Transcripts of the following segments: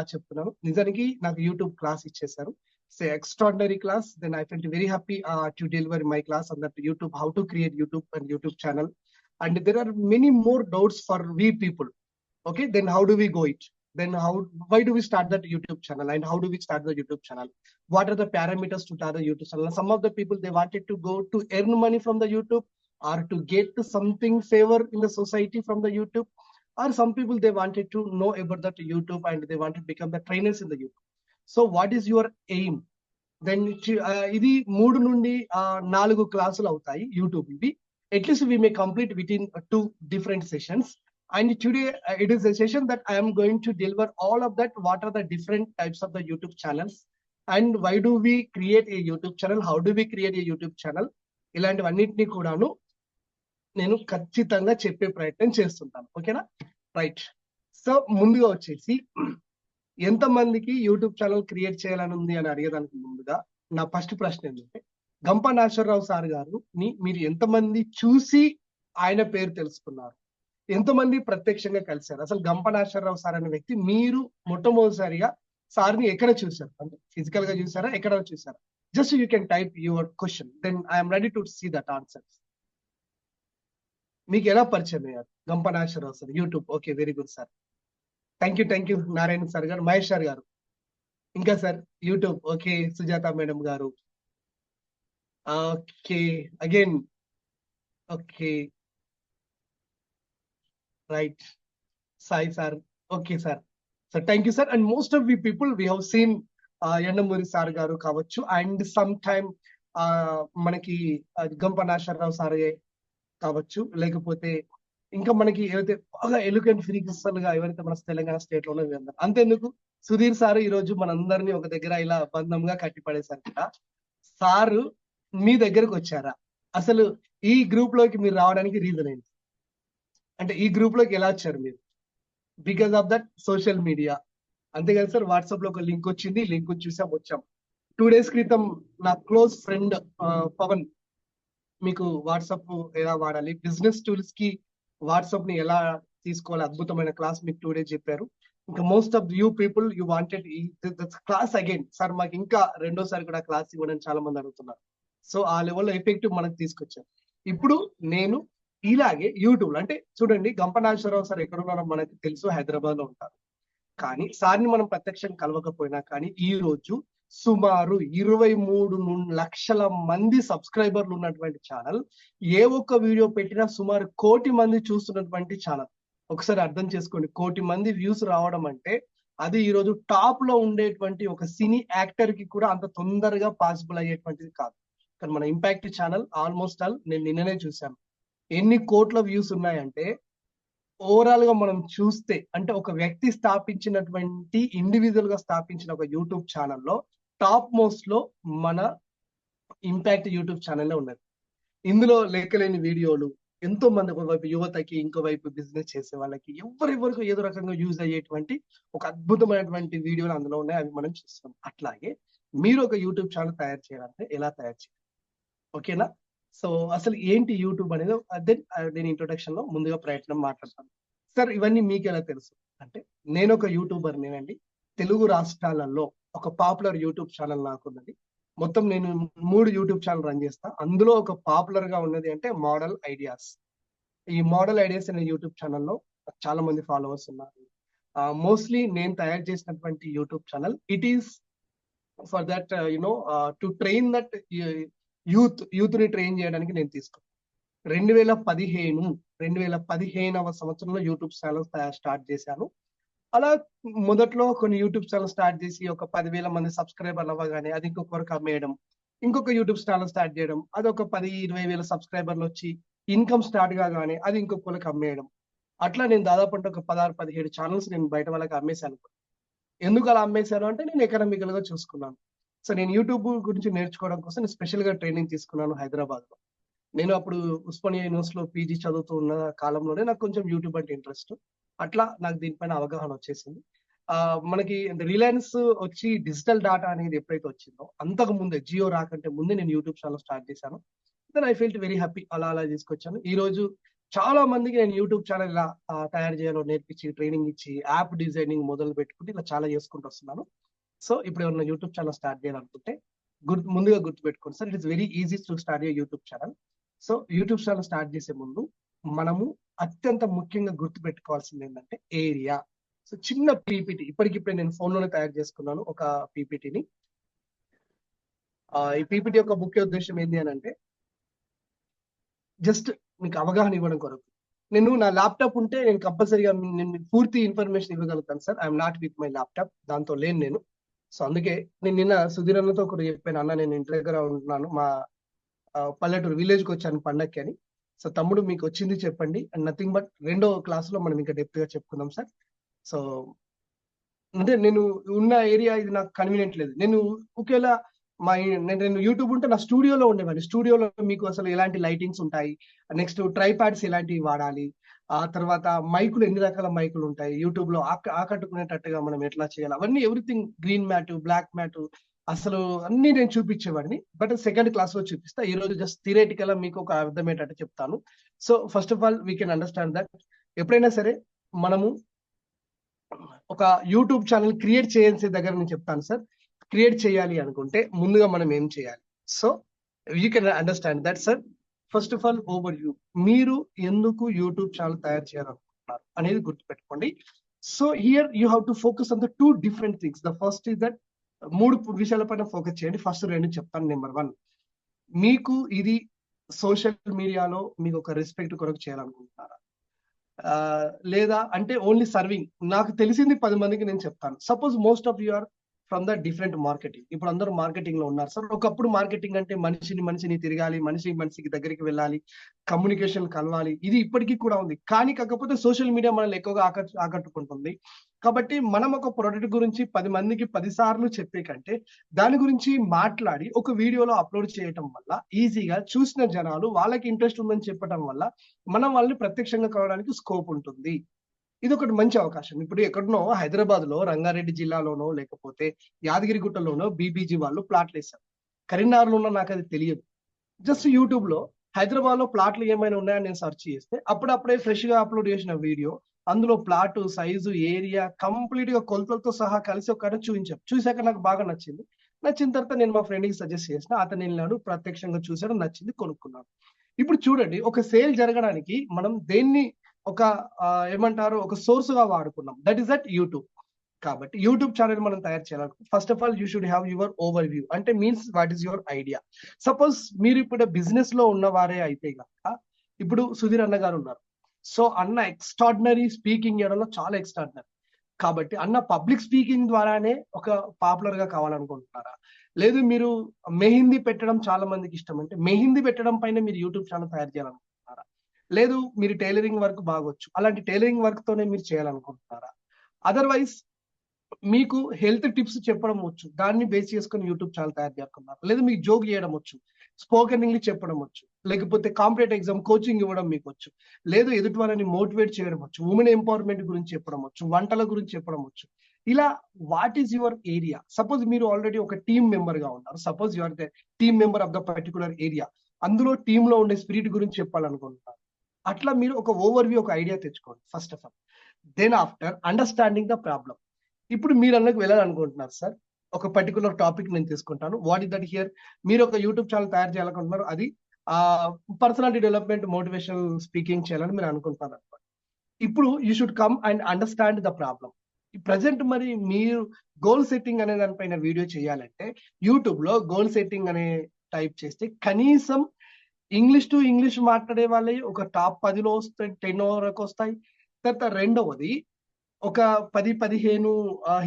చెప్తున్నాను. నిజానికి నాకు యూట్యూబ్ క్లాస్ ఇచ్చేసారు. So extraordinary class. Then I felt very happy to deliver my class on that YouTube, how to create YouTube and YouTube channel. And there are many more doubts for we people. Okay, then how do we go it? Then why do we start that YouTube channel, and how do we start the YouTube channel? What are the parameters to start the YouTube channel? Some of the people, they wanted to go to earn money from the YouTube, or to get something favor in the society from the YouTube, or some people, they wanted to know about that YouTube and they want to become the trainers in the YouTube. So what is your aim? Then ఇది 3 నుండి 4 క్లాసులు అవుతాయి YouTube ఇవి. At least we may complete within 2 different sessions. And today it is a session that I am going to deliver all of that. What are the different types of the YouTube channels, and why do we create a YouTube channel, how do we create a YouTube channel, ఇలాంటివన్నిటిని కూడాను నేను ఖచ్చితంగా చెప్పే ప్రయత్నం చేస్తుంటాను. ఓకేనా? Right. So ముందుగా వచ్చేసి, ఎంతమందికి యూట్యూబ్ ఛానల్ క్రియేట్ చేయాలని ఉంది అని అడిగేదానికి ముందుగా నా ఫస్ట్ ప్రశ్న ఏంటంటే, గంప నాగేశ్వరరావు సార్ గారిని మీరు ఎంతమంది చూసి ఆయన పేరు తెలుసుకున్నారు? ఎంతమంది ప్రత్యక్షంగా కలిశారు? అసలు గంప నాగేశ్వరరావు సార్ అనే వ్యక్తి మీరు మొట్టమొదటిసారిగా సార్ని ఎక్కడ చూసారు? అంటే ఫిజికల్ గా చూసారా, ఎక్కడ చూసారా? Just you can type your question, then I'm ready to see that answer. మీకు ఎలా పరిచయం అయ్యారు Gampa Nageswara Rao sir? YouTube. Okay, very good sir. Thank you Narayana sir గారు, మహేష్ సార్ గారు. ఇంకా sir YouTube. Okay, Sujatha madam గారు. Okay, again. Okay, right. Sai sir. Okay sir. So thank you sir. And most of the people we have seen Yandamuri sir గారు కావచ్చు, and some time మనకి గంప Nageswara Rao sir కావచ్చు, లేకపోతే ఇంకా మనకి ఏవైతే బాగా ఎలుకెంట్ ఫ్రీక్వెన్సీలు గా ఎవరైతే మన తెలంగాణ స్టేట్ లో ఉన్నారు, అంతేందుకు సుధీర్ సార్ ఈ రోజు మనందరినీ ఒక దగ్గర ఇలా బంధంగా కట్టిపడేశారు కదా. సారు మీ దగ్గరకు వచ్చారా? అసలు ఈ గ్రూప్ లోకి మీరు రావడానికి రీజన్ ఏంటి? అంటే ఈ గ్రూప్ లోకి ఎలా వచ్చారు మీరు? Because of that social media, అంతే కదా సార్. వాట్సాప్ లో ఒక లింక్ వచ్చింది, లింక్ చూసాం, వచ్చాం. 2 days క్రితం నా క్లోజ్ ఫ్రెండ్ పవన్ మీకు వాట్సాప్ ఎలా వాడాలి, బిజినెస్ టూల్స్ కి వాట్సాప్ ని ఎలా తీసుకోవాలి, అద్భుతమైన క్లాస్ మీకు 2 days చెప్పారు. ఇంకా most of you people you wanted class again. Sir మాకు ఇంకా రెండోసారి కూడా క్లాస్ ఇవ్వడానికి చాలా మంది అడుగుతున్నారు. సో ఆ లెవెల్లో ఎఫెక్టివ్ మనకు తీసుకొచ్చారు. ఇప్పుడు నేను ఇలాగే యూట్యూబ్ అంటే చూడండి, గంప నాగేశ్వరరావు సార్ ఎక్కడున్నారో మనకు తెలుసు, హైదరాబాద్ లో ఉంటారు. కానీ సార్ని మనం ప్రత్యక్షంగా కలవకపోయినా కానీ ఈ రోజు సుమారు 23 లక్షల మంది సబ్స్క్రైబర్లు ఉన్నటువంటి ఛానల్, ఏ ఒక్క వీడియో పెట్టినా సుమారు 1 కోటి మంది చూస్తున్నటువంటి ఛానల్. ఒకసారి అర్థం చేసుకోండి, 1 కోటి మంది వ్యూస్ రావడం అంటే అది ఈ రోజు టాప్ లో ఉండేటువంటి ఒక సినీ యాక్టర్ కి కూడా అంత తొందరగా పాసిబుల్ అయ్యేటువంటిది కాదు. కానీ మన ఇంపాక్ట్ ఛానల్ ఆల్మోస్ట్ ఆల్ నేను నిన్ననే చూశాను ఎన్ని కోట్ల వ్యూస్ ఉన్నాయంటే. ఓవరాల్ గా మనం చూస్తే అంటే ఒక వ్యక్తి స్థాపించినటువంటి, ఇండివిజువల్ గా స్థాపించిన ఒక యూట్యూబ్ ఛానల్లో టాప్ మోస్ట్ లో మన ఇంపాక్ట్ యూట్యూబ్ ఛానల్లో ఉన్నది. ఇందులో లెక్కలేని వీడియోలు, ఎంతో మంది, ఒకవైపు యువతకి, ఇంకోవైపు బిజినెస్ చేసే వాళ్ళకి, ఎవరెవరికి ఏదో రకంగా యూజ్ అయ్యేటువంటి ఒక అద్భుతమైనటువంటి వీడియోలు అందులో ఉన్నాయి. అవి మనం చూస్తాం. అట్లాగే మీరు ఒక యూట్యూబ్ ఛానల్ తయారు చేయాలంటే ఎలా తయారు చేయాలి? ఓకేనా? సో అసలు ఏంటి యూట్యూబ్ అనేది అదే నేను ఇంట్రొడక్షన్ లో ముందుగా ప్రయత్నం మాట్లాడతాను. సార్ ఇవన్నీ మీకు ఎలా తెలుసు అంటే, నేను ఒక యూట్యూబర్ నేనండి. తెలుగు రాష్ట్రాలలో ఒక పాపులర్ యూట్యూబ్ ఛానల్ నాకున్నది. మొత్తం నేను 3 యూట్యూబ్ ఛానల్ రన్ చేస్తా. అందులో ఒక పాపులర్ గా ఉన్నది అంటే మోడల్ ఐడియాస్. ఈ మోడల్ ఐడియాస్ అనే యూట్యూబ్ ఛానల్లో చాలా మంది ఫాలోవర్స్ ఉన్నారు. మోస్ట్లీ నేను తయారు చేసినటువంటి YouTube channel it is for that to train that youth ని ట్రైన్ చేయడానికి నేను తీసుకున్నాను. 2015వ సంవత్సరంలో యూట్యూబ్ ఛానల్ స్టార్ట్ చేశాను. అలా మొదట్లో కొన్ని యూట్యూబ్ ఛానల్ స్టార్ట్ చేసి ఒక 10,000 మంది సబ్స్క్రైబర్లు అవ్వగానే అది ఇంకొకరికి అమ్మేయడం, ఇంకొక యూట్యూబ్ ఛానల్ స్టార్ట్ చేయడం, అది ఒక 10-20 సబ్స్క్రైబర్లు వచ్చి ఇన్కమ్ స్టార్ట్ కాగానే అది ఇంకొకరికి అమ్మేయడం. అట్లా నేను దాదాపు అంటే ఒక 16-17 ఛానల్స్ నేను బయట వాళ్ళకి అమ్మేశాను. ఎందుకు అలా అమ్మేశాను అంటే నేను ఎకనామికల్ గా చూసుకున్నాను. సో నేను యూట్యూబ్ గురించి నేర్చుకోవడం కోసం నేను స్పెషల్ గా ట్రైనింగ్ తీసుకున్నాను హైదరాబాద్ లో. నేను అప్పుడు ఉస్మానియా యూనివర్సిటీలో పీజీ చదువుతూ ఉన్న కాలంలోనే నాకు కొంచెం యూట్యూబ్ అంటే ఇంట్రెస్ట్. అట్లా నాకు దీనిపైన అవగాహన వచ్చేసింది. మనకి రిలయన్స్ వచ్చి డిజిటల్ డాటా అనేది ఎప్పుడైతే వచ్చిందో, అంతకు ముందే జియో రాకంటే ముందే నేను యూట్యూబ్ ఛానల్ స్టార్ట్ చేశాను. Then I felt very happy. అలా తీసుకొచ్చాను. ఈ రోజు చాలా మందికి నేను యూట్యూబ్ ఛానల్ ఇలా తయారు చేయాలో నేర్పించి ట్రైనింగ్ ఇచ్చి యాప్ డిజైనింగ్ మొదలు పెట్టుకుంటే ఇలా చాలా చేసుకుంటూ వస్తున్నాను. సో ఇప్పుడు ఎవరైనా యూట్యూబ్ ఛానల్ స్టార్ట్ చేయాలనుకుంటే ముందుగా గుర్తుపెట్టుకోండి sir, it is very easy to start YouTube channel. So YouTube channel start చేసే ముందు మనము అత్యంత ముఖ్యంగా గుర్తుపెట్టుకోవాల్సింది ఏంటంటే ఏరియా. సో చిన్న పీపీటీ ఇప్పటికిప్పుడే నేను ఫోన్లోనే తయారు చేసుకున్నాను ఒక పీపీటీని. ఈ పీపీటీ యొక్క ముఖ్య ఉద్దేశం ఏంటి అని అంటే జస్ట్ మీకు అవగాహన ఇవ్వడం కొరకు. నేను నా ల్యాప్టాప్ ఉంటే నేను కంపల్సరీగా నేను పూర్తి ఇన్ఫర్మేషన్ ఇవ్వగలుగుతాను sir. I'm not with my laptop, దాంతో లేను నేను. సో అందుకే నేను నిన్న సుధీర్ అన్నతో కూడా చెప్పాను, అన్న నేను ఇంటి దగ్గర ఉంటున్నాను, మా పల్లెటూరు విలేజ్కి వచ్చాను పండక్కి అని. సో తమ్ముడు మీకు వచ్చింది చెప్పండి అండ్ నథింగ్ బట్ రెండో క్లాస్లో మనం ఇంకా డెప్త్ గా చెప్పుకుందాం సార్. సో అంటే నేను ఉన్న ఏరియా ఇది నాకు కన్వీనియంట్ లేదు. నేను ఒకవేళ నేను యూట్యూబ్ ఉంటే నా స్టూడియోలో ఉండేవాడిని. స్టూడియోలో మీకు అసలు ఎలాంటి లైటింగ్స్ ఉంటాయి, నెక్స్ట్ ట్రైపాడ్స్ ఎలాంటివి వాడాలి, ఆ తర్వాత మైకులు ఎన్ని రకాల మైకులు ఉంటాయి, యూట్యూబ్ లో ఆకట్టుకునేటట్టుగా మనం ఎట్లా చేయాలి, అవన్నీ everything, green mat, black mat, అసలు అన్ని నేను చూపించేవాడిని. బట్ సెకండ్ క్లాస్ లో చూపిస్తా. ఈ రోజు జస్ట్ థియరిటికల్ మీకు ఒక అర్థమయ్యేటట్టు చెప్తాను. So first of all we can understand that ఎప్పుడైనా సరే మనము ఒక యూట్యూబ్ ఛానల్ క్రియేట్ చేయాల్సే దగ్గర నేను చెప్తాను సార్. క్రియేట్ చేయాలి అనుకుంటే ముందుగా మనం ఏం చేయాలి? So you can understand that sir. First of all overview, మీరు ఎందుకు యూట్యూబ్ ఛానల్ తయారు చేయాలనుకుంటున్నారు అనేది గుర్తుపెట్టుకోండి. So here you have to focus on the 2 different things. The first is that 3 విషయాలపైన ఫోకస్ చేయండి. ఫస్ట్ 2 చెప్తాను. నెంబర్ 1, మీకు ఇది సోషల్ మీడియాలో మీకు ఒక రెస్పెక్ట్ కొరకు చేయాలనుకుంటున్నారా, లేదా అంటే ఓన్లీ సర్వింగ్? నాకు తెలిసింది 10 మందికి నేను చెప్తాను. Suppose most of you are from the different marketing. ఇప్పుడు అందరూ మార్కెటింగ్ లో ఉన్నారు సార్. ఒకప్పుడు మార్కెటింగ్ అంటే మనిషిని తిరగాలి, మనిషికి దగ్గరికి వెళ్ళాలి, కమ్యూనికేషన్ కలవాలి, ఇది ఇప్పటికీ కూడా ఉంది. కానీ కాకపోతే సోషల్ మీడియా మనల్ని ఎక్కువగా ఆకట్టుకుంటుంది. కాబట్టి మనం ఒక ప్రొడక్ట్ గురించి 10 మందికి 10 సార్లు చెప్పే కంటే దాని గురించి మాట్లాడి ఒక వీడియోలో అప్లోడ్ చేయటం వల్ల ఈజీగా చూసిన జనాలు వాళ్ళకి ఇంట్రెస్ట్ ఉందని చెప్పడం వల్ల మనం వాళ్ళని ప్రత్యక్షంగా కలవడానికి స్కోప్ ఉంటుంది. ఇది ఒకటి మంచి అవకాశం. ఇప్పుడు ఎక్కడనో హైదరాబాద్ లో, రంగారెడ్డి జిల్లాలోనో, లేకపోతే యాదగిరిగుట్టలోనో బీబీజీ వాళ్ళు ప్లాట్లు వేశారు. కరీంనగర్లో ఉన్న నాకు అది తెలియదు. జస్ట్ యూట్యూబ్ లో హైదరాబాద్ లో ప్లాట్లు ఏమైనా ఉన్నాయని నేను సెర్చ్ చేస్తే అప్పుడప్పుడే ఫ్రెష్ గా అప్లోడ్ చేసిన వీడియో, అందులో ప్లాట్ సైజు, ఏరియా కంప్లీట్ గా కొలతలతో సహా కలిసి ఒక చూపించారు. చూశాక నాకు బాగా నచ్చింది. నచ్చిన తర్వాత నేను మా ఫ్రెండ్ కి సజెస్ట్ చేసిన, అతను వెళ్ళాడు, ప్రత్యక్షంగా చూశాడు, నచ్చింది, కొనుక్కున్నాడు. ఇప్పుడు చూడండి, ఒక సేల్ జరగడానికి మనం దేన్ని ఒక ఏమంటారు, ఒక సోర్స్ గా వాడుకున్నాం. That is that YouTube. కాబట్టి యూట్యూబ్ ఛానల్ మనం తయారు చేయాలనుకుంటే first of all you should have your overview. అంటే means what is your idea. Suppose మీరు ఇప్పుడు బిజినెస్ లో ఉన్నవారే అయితే కనుక, ఇప్పుడు సుధీర్ అన్న గారు ఉన్నారు. సో అన్న ఎక్స్ట్రాడినరీ స్పీకింగ్ చేయడంలో చాలా ఎక్స్ట్రాడినరీ. కాబట్టి అన్న పబ్లిక్ స్పీకింగ్ ద్వారానే ఒక పాపులర్ గా కావాలనుకుంటున్నారా? లేదు మీరు మెహిందీ పెట్టడం చాలా మందికి ఇష్టం అంటే మెహిందీ పెట్టడం పైన మీరు యూట్యూబ్ ఛానల్ తయారు చేయాలనుకుంటున్నారా? లేదు మీరు టైలరింగ్ వర్క్ బాగొచ్చు, అలాంటి టైలరింగ్ వర్క్ తోనే మీరు చేయాలనుకుంటున్నారా? అదర్వైజ్ మీకు హెల్త్ టిప్స్ చెప్పడం వచ్చు, దాన్ని బేస్ చేసుకుని యూట్యూబ్ ఛానల్ తయారు చేసుకున్నారు. లేదా మీకు జోక్ చేయడం వచ్చు, స్పోకెన్ ఇంగ్లీష్ చెప్పడం వచ్చు, లేకపోతే కాంపిటేటివ్ ఎగ్జామ్ కోచింగ్ ఇవ్వడం మీకు వచ్చు, లేదు ఎదుటి వాళ్ళని మోటివేట్ చేయడం వచ్చు, ఉమెన్ ఎంపవర్మెంట్ గురించి చెప్పడం వచ్చు, వంటల గురించి చెప్పడం వచ్చు. ఇలా what is your area? Suppose మీరు ఆల్రెడీ ఒక టీమ్ మెంబర్ గా ఉన్నారు. Suppose your the team member of the particular area. అందులో టీమ్ లో ఉండే స్పిరిట్ గురించి చెప్పాలనుకుంటున్నారు. అట్లా మీరు ఒక ఓవర్ వ్యూ, ఒక ఐడియా తెచ్చుకోండి first of all. Then after understanding the problem. ఇప్పుడు మీరు అన్నకు వెళ్ళాలనుకుంటున్నారు సార్, ఒక పర్టికులర్ టాపిక్ నేను తీసుకుంటాను. What is that here? మీరు ఒక యూట్యూబ్ ఛానల్ తయారు చేయాలనుకుంటున్నారు, అది పర్సనాలిటీ డెవలప్మెంట్, మోటివేషనల్ స్పీకింగ్ చేయాలని మీరు అనుకుంటున్నారు అనమాట. ఇప్పుడు you should come and understand the problem. Present మరి మీరు గోల్ సెట్టింగ్ అనే దానిపైన వీడియో చేయాలంటే యూట్యూబ్ లో గోల్ సెట్టింగ్ అనే టైప్ చేస్తే కనీసం ఇంగ్లీష్ టు ఇంగ్లీష్ మాట్లాడే వాళ్ళే ఒక టాప్ 10లో వస్తాయి, 10 వరకు వస్తాయి. తర్వాత రెండవది ఒక 10-15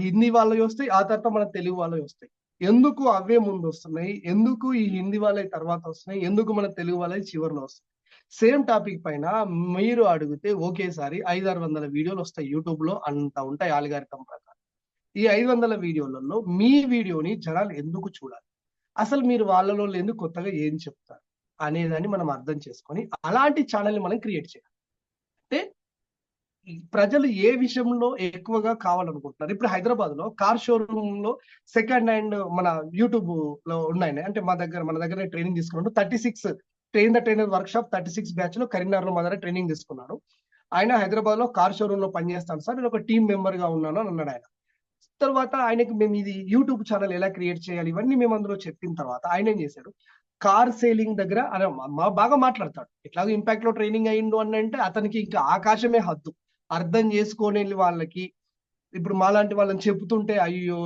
హిందీ వాళ్ళవి వస్తాయి, ఆ తర్వాత మన తెలుగు వాళ్ళవి వస్తాయి. ఎందుకు అవే ముందు వస్తున్నాయి? ఎందుకు ఈ హిందీ వాళ్ళవి తర్వాత వస్తున్నాయి? ఎందుకు మన తెలుగు వాళ్ళవి చివరిలో వస్తాయి? సేమ్ టాపిక్ పైన మీరు అడిగితే ఒకేసారి 500-600 వీడియోలు వస్తాయి. యూట్యూబ్ లో అంత ఉంటాయి ఆల్గారిథం ప్రకారం. ఈ 500 వీడియోలలో మీ వీడియోని జనాలు ఎందుకు చూడాలి? అసలు మీరు వాళ్ళలో ఎందుకు కొత్తగా ఏం చెప్తారు అనేదాన్ని మనం అర్థం చేసుకొని అలాంటి ఛానల్ని మనం క్రియేట్ చేయాలి. అంటే ప్రజలు ఏ విషయంలో ఎక్కువగా కావాలనుకుంటున్నారు? ఇప్పుడు హైదరాబాద్ లో కార్ షోరూమ్ లో సెకండ్ హ్యాండ్ మన యూట్యూబ్ లో ఉన్నాయి. అంటే మన దగ్గర ట్రైనింగ్ తీసుకున్నట్టు 36 train the trainer work shop 36 batch లో కరీంనగర్ లో మా దగ్గర ట్రైనింగ్ తీసుకున్నాడు. ఆయన హైదరాబాద్ లో కార్ షోరూమ్ లో పనిచేస్తాను సార్, నేను ఒక టీమ్ మెంబర్ గా ఉన్నాను అని అన్నాడు ఆయన. తర్వాత ఆయనకి మేము ఇది యూట్యూబ్ ఛానల్ ఎలా క్రియేట్ చేయాలి ఇవన్నీ మేము అందులో చెప్పిన తర్వాత ఆయన ఏం చేశాడు, కార్ సేలింగ్ దగ్గర అరే బాగా మాట్లాడతాడు, ఎట్లాగో ఇంపాక్ట్ లో ట్రైనింగ్ అయ్యిండు అని అంటే అతనికి ఇంకా ఆకాశమే హద్దు. అర్థం చేసుకొని వాళ్ళకి ఇప్పుడు మాలాంటి వాళ్ళని చెబుతుంటే అయ్యో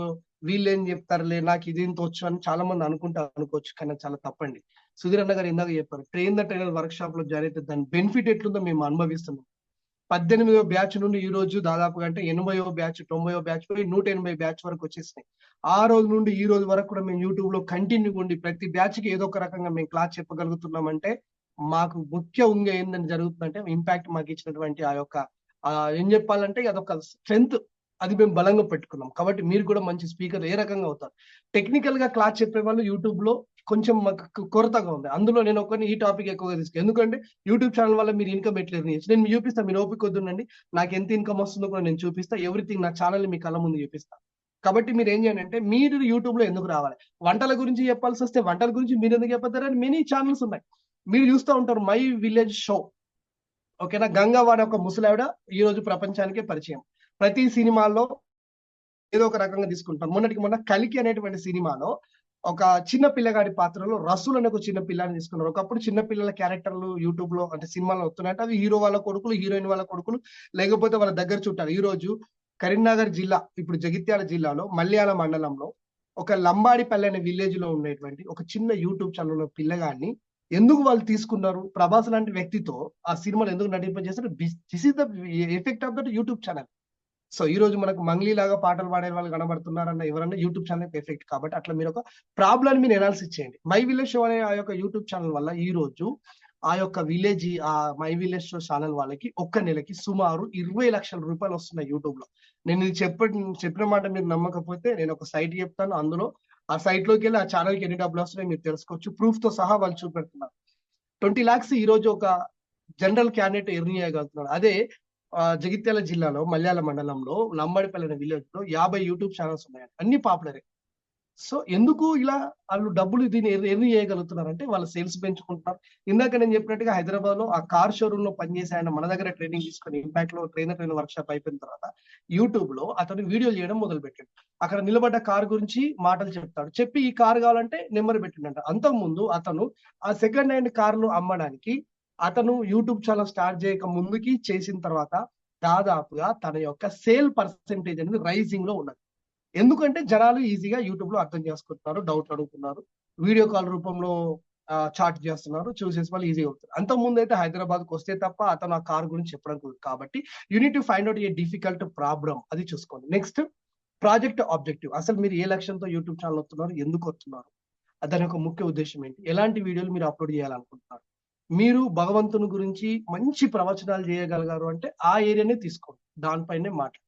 వీళ్ళేం చెప్తారులే నాకు ఇది ఇంత వచ్చు అని చాలా మంది అనుకోవచ్చు, కానీ చాలా తప్పండి. సుధీర్ అన్న గారు ఇందాక చెప్పారు, train the trainer work shop లో జాయిన్ అయితే దాని బెనిఫిట్ ఎట్లుందో మేము అనుభవిస్తున్నాం. 18వ బ్యాచ్ నుండి ఈ రోజు దాదాపుగా అంటే 80వ బ్యాచ్ 90వ బ్యాచ్ 180 బ్యాచ్ వరకు వచ్చేసినాయి. ఆ రోజు నుండి ఈ రోజు వరకు కూడా మేము యూట్యూబ్ లో కంటిన్యూ ఉండి ప్రతి బ్యాచ్ కి ఏదో ఒక రకంగా మేము క్లాస్ చెప్పగలుగుతున్నామంటే మాకు ముఖ్యంగా ఏందని జరుగుతుందంటే ఇంపాక్ట్ మాకు ఇచ్చినటువంటి ఆ యొక్క ఏం చెప్పాలంటే అదొక స్ట్రెంగ్త్, అది మేము బలంగా పెట్టుకున్నాం. కాబట్టి మీరు కూడా మంచి స్పీకర్ ఏ రకంగా అవుతారు. టెక్నికల్ గా క్లాస్ చెప్పే వాళ్ళు యూట్యూబ్ లో కొంచెం మాకు కొరతగా ఉంది. అందులో నేను ఈ టాపిక్ ఎక్కువగా తీసుకు, ఎందుకంటే యూట్యూబ్ ఛానల్ వల్ల మీరు ఇన్కమ్ ఎట్లేదు నేను చూపిస్తా, మీరు ఓపిక వద్దునండి, నాకు ఎంత ఇన్కమ్ వస్తుందో కూడా నేను చూపిస్తా, ఎవ్రీథింగ్ నా ఛానల్ మీ కళ్ళ ముందు చూపిస్తా. కాబట్టి మీరు ఏం చేయండి అంటే మీరు యూట్యూబ్ లో ఎందుకు రావాలి, వంటల గురించి చెప్పాల్సి వస్తే వంటల గురించి మీరు ఎందుకు చెప్పతారని మెనీ ఛానల్స్ ఉన్నాయి, మీరు చూస్తూ ఉంటారు. మై విలేజ్ షో, ఓకేనా, గంగావాడ ఒక ముసలావిడ ఈ రోజు ప్రపంచానికే పరిచయం. ప్రతి సినిమాలో ఏదో ఒక రకంగా తీసుకుంటాం. మొన్న కలికి అనేటువంటి సినిమాలో ఒక చిన్న పిల్లగాడి పాత్రలో రసూల్ అనే ఒక చిన్న పిల్లని తీసుకున్నారు. ఒకప్పుడు చిన్న పిల్లల క్యారెక్టర్లు యూట్యూబ్ లో అంటే సినిమాలో వస్తున్నాయంటే అవి హీరో వాళ్ళ కొడుకులు, హీరోయిన్ వాళ్ళ కొడుకులు, లేకపోతే వాళ్ళ దగ్గర చుట్టారు. ఈ రోజు కరీంనగర్ జిల్లా, ఇప్పుడు జగిత్యాల జిల్లాలో మల్యాల మండలంలో ఒక లంబాడిపల్లి అనే విలేజ్ లో ఉండేటువంటి ఒక చిన్న యూట్యూబ్ ఛానల్ పిల్లగాడిని ఎందుకు వాళ్ళు తీసుకున్నారు, ప్రభాస్ లాంటి వ్యక్తితో ఆ సినిమాలు ఎందుకు నటింపజేస్తారు, this is the effect of that YouTube channel. So ఈ రోజు మనకు మంగ్లీ లాగా పాటలు పాడే వాళ్ళు కనబడుతున్నారన్న ఎవరన్నా యూట్యూబ్ ఛానల్ ఎఫెక్ట్. కాబట్టి అట్లా మీరు ఒక ప్రాబ్లమ్ మీరు ఎనాలిసిస్ చేయండి. మై విలేజ్ షో అనే ఆ యొక్క యూట్యూబ్ ఛానల్ వల్ల ఈ రోజు ఆ యొక్క విలేజ్ ఆ మై విలేజ్ షో ఛానల్ వాళ్ళకి ఒక్క నెలకి సుమారు 20 లక్షల రూపాయలు వస్తున్నాయి యూట్యూబ్ లో. నేను ఇది చెప్పిన మాట మీరు నమ్మకపోతే నేను ఒక సైట్ చెప్తాను, అందులో ఆ సైట్ లోకి వెళ్ళి ఆ ఛానల్ కి ఎన్ని డబ్బులు వస్తున్నాయి మీరు తెలుసుకోవచ్చు. ప్రూఫ్ తో సహా వాళ్ళు చూపెడుతున్నారు. 20 lakhs ఈ రోజు ఒక జనరల్ క్యాండిడేట్ ఎర్న్ చేయగలుగుతున్నాడు. అదే జగిత్యాల జిల్లాలో మల్యాల మండలంలో లంబాడిపల్లి అనే విలేజ్ లో 50 యూట్యూబ్ ఛానల్స్ ఉన్నాయండి, అన్ని పాపులరే. సో ఎందుకు ఇలా వాళ్ళు డబ్బులు దీన్ని ఎర్న్ చేయగలుగుతున్నారంటే వాళ్ళ సేల్స్ పెంచుకుంటున్నారు. ఇందాక నేను చెప్పినట్టుగా హైదరాబాద్ లో ఆ కార్ షోరూమ్ లో పనిచేసే ఆయన మన దగ్గర ట్రైనింగ్ తీసుకుని ఇంపాక్ట్ లో ట్రైనర్ వర్క్ షాప్ అయిపోయిన తర్వాత యూట్యూబ్ లో అతను వీడియోలు చేయడం మొదలు పెట్టాడు. అక్కడ నిలబడ్డ కార్ గురించి మాటలు చెప్తాడు, చెప్పి ఈ కార్ కావాలంటే నెంబర్ పెట్టిండంట. అంతకుముందు అతను ఆ సెకండ్ హ్యాండ్ కార్లు అమ్మడానికి అతను యూట్యూబ్ ఛానల్ స్టార్ట్ చేయక ముందుకి చేసిన తర్వాత దాదాపుగా తన యొక్క సేల్ పర్సెంటేజ్ అనేది రైజింగ్ లో ఉన్నది. ఎందుకంటే జనాలు ఈజీగా యూట్యూబ్ లో అర్థం చేసుకుంటున్నారు, డౌట్లు అడుగుతున్నారు, వీడియో కాల్ రూపంలో చాట్ చేస్తున్నారు, చూసేసి వాళ్ళు ఈజీగా అవుతారు. అంతకుముందు అయితే హైదరాబాద్ కు వస్తే తప్ప అతను ఆ కార్ గురించి చెప్పడం కుదరదు. కాబట్టి unit to find out a difficult problem, అది చూసుకోండి. నెక్స్ట్ ప్రాజెక్ట్ ఆబ్జెక్టివ్, అసలు మీరు ఏ లక్ష్యంతో యూట్యూబ్ ఛానల్ వస్తున్నారు, ఎందుకు వస్తున్నారు, దాని యొక్క ముఖ్య ఉద్దేశం ఏంటి, ఎలాంటి వీడియోలు మీరు అప్లోడ్ చేయాలనుకుంటున్నారు, మీరు భగవంతుని గురించి మంచి ప్రవచనాలు చేయగలిగారు అంటే ఆ ఏరియానే తీసుకోండి, దానిపైనే మాట్లాడండి.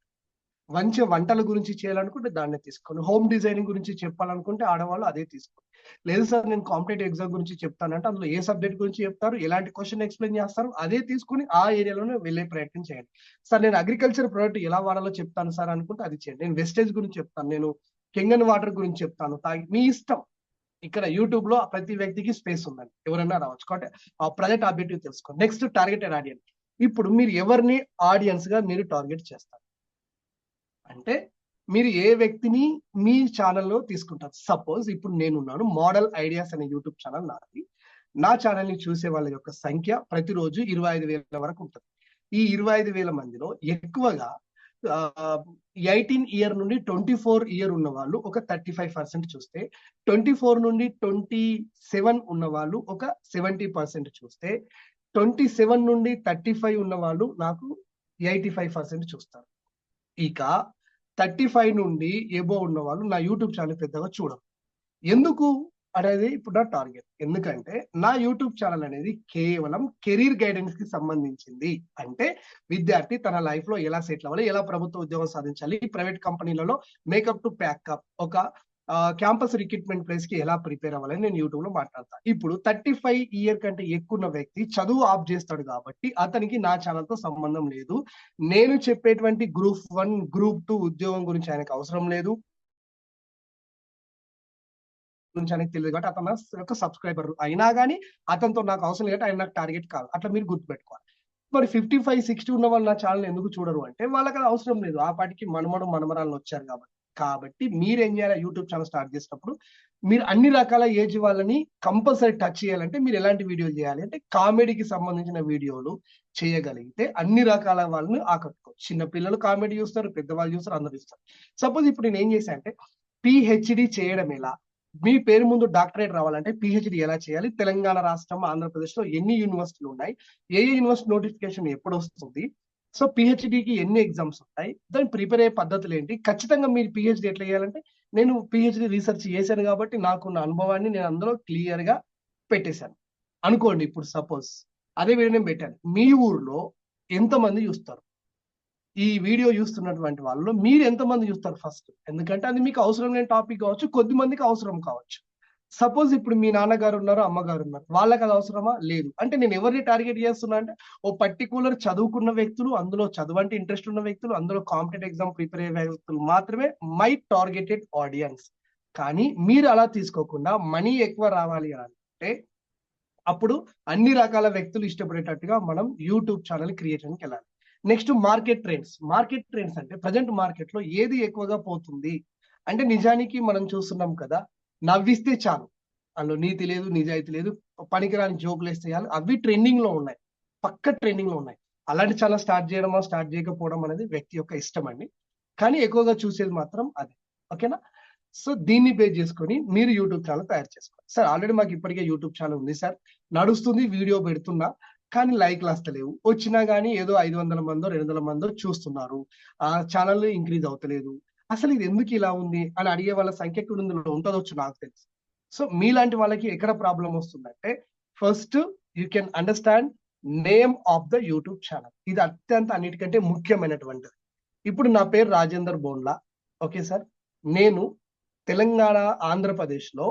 మంచి వంటల గురించి చేయాలనుకుంటే దాన్నే తీసుకోండి. హోమ్ డిజైనింగ్ గురించి చెప్పాలనుకుంటే ఆడవాళ్ళు అదే తీసుకోండి. లేదు సార్ నేను కాంపిటేటివ్ ఎగ్జామ్ గురించి చెప్తానంటే అందులో ఏ సబ్జెక్ట్ గురించి చెప్తారు, ఎలాంటి క్వశ్చన్ ఎక్స్ప్లెయిన్ చేస్తారు, అదే తీసుకుని ఆ ఏరియాలోనే వెళ్ళే ప్రయత్నం చేయండి. సార్ నేను అగ్రికల్చర్ ప్రోడక్ట్ ఎలా వాడాలో చెప్తాను సార్ అనుకుంటే అది చేయండి. నేను వెస్టేజ్ గురించి చెప్తాను, నేను కెంగన్ వాటర్ గురించి చెప్తాను, మీ ఇష్టం. ఇక్కడ యూట్యూబ్ లో ప్రతి వ్యక్తికి స్పేస్ ఉందండి, ఎవరైనా రావచ్చు. కాబట్టి ఆ ప్రాజెక్ట్ ఆబ్జెక్టివ్ తెలుసుకోండి. Next targeted audience. ఇప్పుడు మీరు ఎవరిని ఆడియన్స్ గా మీరు టార్గెట్ చేస్తారు అంటే మీరు ఏ వ్యక్తిని మీ ఛానల్లో తీసుకుంటారు. సపోజ్ ఇప్పుడు నేనున్నాను, మోడల్ ఐడియాస్ అనే యూట్యూబ్ ఛానల్ నాది. నా ఛానల్ ని చూసే వాళ్ళ యొక్క సంఖ్య ప్రతిరోజు 25,000 వరకు ఉంటుంది. ఈ 25,000 మందిలో ఎక్కువగా 18 ఇయర్ నుండి 24 ఇయర్ ఉన్న వాళ్ళు ఒక 35% చూస్తే, 24 నుండి 27 ఉన్న వాళ్ళు ఒక 70% చూస్తే, 27 నుండి 35 ఉన్న వాళ్ళు నాకు 85% చూస్తారు. ఇక 35 నుండి ఎబో ఉన్న వాళ్ళు నా యూట్యూబ్ ఛానల్ పెద్దగా చూడరు. ఎందుకు అనేది ఇప్పుడు నా టార్గెట్. ఎందుకంటే నా యూట్యూబ్ ఛానల్ అనేది కేవలం కెరీర్ గైడెన్స్ కి సంబంధించింది. అంటే విద్యార్థి తన లైఫ్ లో ఎలా సెటిల్ అవ్వాలి, ఎలా ప్రభుత్వ ఉద్యోగం సాధించాలి, ప్రైవేట్ కంపెనీలలో మేకప్ టు ప్యాకప్, ఒక క్యాంపస్ రిక్రూట్మెంట్ ప్లేస్ కి ఎలా ప్రిపేర్ అవ్వాలని నేను యూట్యూబ్ లో మాట్లాడతా. ఇప్పుడు 35 ఇయర్ కంటే ఎక్కువ ఉన్న వ్యక్తి చదువు ఆఫ్ చేస్తాడు కాబట్టి అతనికి నా ఛానల్ తో సంబంధం లేదు. నేను చెప్పేటువంటి గ్రూప్ 1 గ్రూప్ 2 ఉద్యోగం గురించి ఆయనకు అవసరం లేదు. గురించి అనేది తెలియదు కాబట్టి అతను ఒక సబ్స్క్రైబర్ అయినా కానీ అతనితో నాకు అవసరం లేదు, ఆయన నాకు టార్గెట్ కాదు. అట్లా మీరు గుర్తుపెట్టుకోవాలి. మరి 55-60 ఉన్న వాళ్ళు నా ఛానల్ ఎందుకు చూడరు అంటే వాళ్ళకి అది అవసరం లేదు. ఆ పాటికి మనమరాలు వచ్చారు కాబట్టి మీరేం చేయాలి? యూట్యూబ్ ఛానల్ స్టార్ట్ చేసినప్పుడు మీరు అన్ని రకాల ఏజ్ వాళ్ళని కంపల్సరీ టచ్ చేయాలంటే మీరు ఎలాంటి వీడియోలు చేయాలి అంటే కామెడీకి సంబంధించిన వీడియోలు చేయగలిగితే అన్ని రకాల వాళ్ళని ఆకట్టుకోవచ్చు. చిన్న పిల్లలు కామెడీ చూస్తారు, పెద్దవాళ్ళు చూస్తారు, అందరూ చూస్తారు. సపోజ్ ఇప్పుడు నేను ఏం చేశాను అంటే పిహెచ్డి చేయడం ఎలా, మీ పేరు ముందు డాక్టరేట్ రావాలంటే పిహెచ్డి ఎలా చేయాలి, తెలంగాణ రాష్ట్రం ఆంధ్రప్రదేశ్ లో ఎన్ని యూనివర్సిటీలు ఉన్నాయి, ఏ యూనివర్సిటీ నోటిఫికేషన్ ఎప్పుడు వస్తుంది, సో పిహెచ్డికి ఎన్ని ఎగ్జామ్స్ ఉంటాయి, దాన్ని ప్రిపేర్ అయ్యే పద్ధతులు ఏంటి, ఖచ్చితంగా మీరు పిహెచ్డి ఎట్లా చేయాలంటే నేను పిహెచ్డి రీసెర్చ్ చేశాను కాబట్టి నాకున్న అనుభవాన్ని నేను అందులో క్లియర్ గా పెట్టేశాను అనుకోండి. ఇప్పుడు సపోజ్ అదే వీడియో నేను పెట్టాను, మీ ఊర్లో ఎంతమంది చూస్తారు? ఈ వీడియో చూస్తున్నటువంటి వాళ్ళు మీరు ఎంతమంది చూస్తారు ఫస్ట్? ఎందుకంటే అది మీకు అవసరం లేని టాపిక్ కావచ్చు, కొద్ది మందికి అవసరం కావచ్చు. సపోజ్ ఇప్పుడు మీ నాన్నగారు ఉన్నారు, అమ్మగారు ఉన్నారు, వాళ్ళకి అది అవసరమా? లేదు. అంటే నేను ఎవరిని టార్గెట్ చేస్తున్నా అంటే ఓ పర్టికులర్ చదువుకున్న వ్యక్తులు, అందులో చదువు అంటే ఇంట్రెస్ట్ ఉన్న వ్యక్తులు, అందులో కాంపిటేటివ్ ఎగ్జామ్ ప్రిపేర్ అయ్యే వ్యక్తులు మాత్రమే మై టార్గెటెడ్ ఆడియన్స్. కానీ మీరు అలా తీసుకోకుండా మనీ ఎక్కువ రావాలి అంటే అప్పుడు అన్ని రకాల వ్యక్తులు ఇష్టపడేటట్టుగా మనం యూట్యూబ్ ఛానల్ క్రియేట్ చేయడానికి వెళ్ళాలి. నెక్స్ట్ మార్కెట్ ట్రెండ్స్ అంటే ప్రజెంట్ మార్కెట్ లో ఏది ఎక్కువగా పోతుంది అంటే నిజానికి మనం చూస్తున్నాం కదా, నవ్విస్తే చాలు, అందులో నీతి లేదు, నిజాయితీ లేదు, పనికిరాని జోకులు వేస్తే చాలు, అవి ట్రెండింగ్ లో ఉన్నాయి, పక్క ట్రెండింగ్ లో ఉన్నాయి. అలాంటి ఛానల్ స్టార్ట్ చేయడమా స్టార్ట్ చేయకపోవడం అనేది వ్యక్తి యొక్క ఇష్టం అండి, కానీ ఎక్కువగా చూసేది మాత్రం అదే. ఓకేనా? సో దీన్ని బేస్ చేసుకొని మీరు యూట్యూబ్ ఛానల్ తయారు చేసుకోవాలి. సార్ ఆల్రెడీ మాకు ఇప్పటికే యూట్యూబ్ ఛానల్ ఉంది సార్, నడుస్తుంది, వీడియో పెడుతున్నా, కానీ లైక్లు వస్తలేవు, వచ్చినా కానీ ఏదో 500 మందో 200 మందో చూస్తున్నారు, ఆ ఛానల్ ఇంక్రీజ్ అవుతలేదు, అసలు ఇది ఎందుకు ఇలా ఉంది అని అడిగే వాళ్ళ సంఖ్య కూడా ఇందులో ఉంటుందొచ్చు, నాకు తెలుసు. సో మీలాంటి వాళ్ళకి ఎక్కడ ప్రాబ్లం వస్తుందంటే first you can understand name of the YouTube channel. ఇది అత్యంత అన్నిటికంటే ముఖ్యమైనటువంటిది. ఇప్పుడు నా పేరు రాజేందర్ బోండ్లా. ఓకే సార్, నేను తెలంగాణ ఆంధ్రప్రదేశ్ లో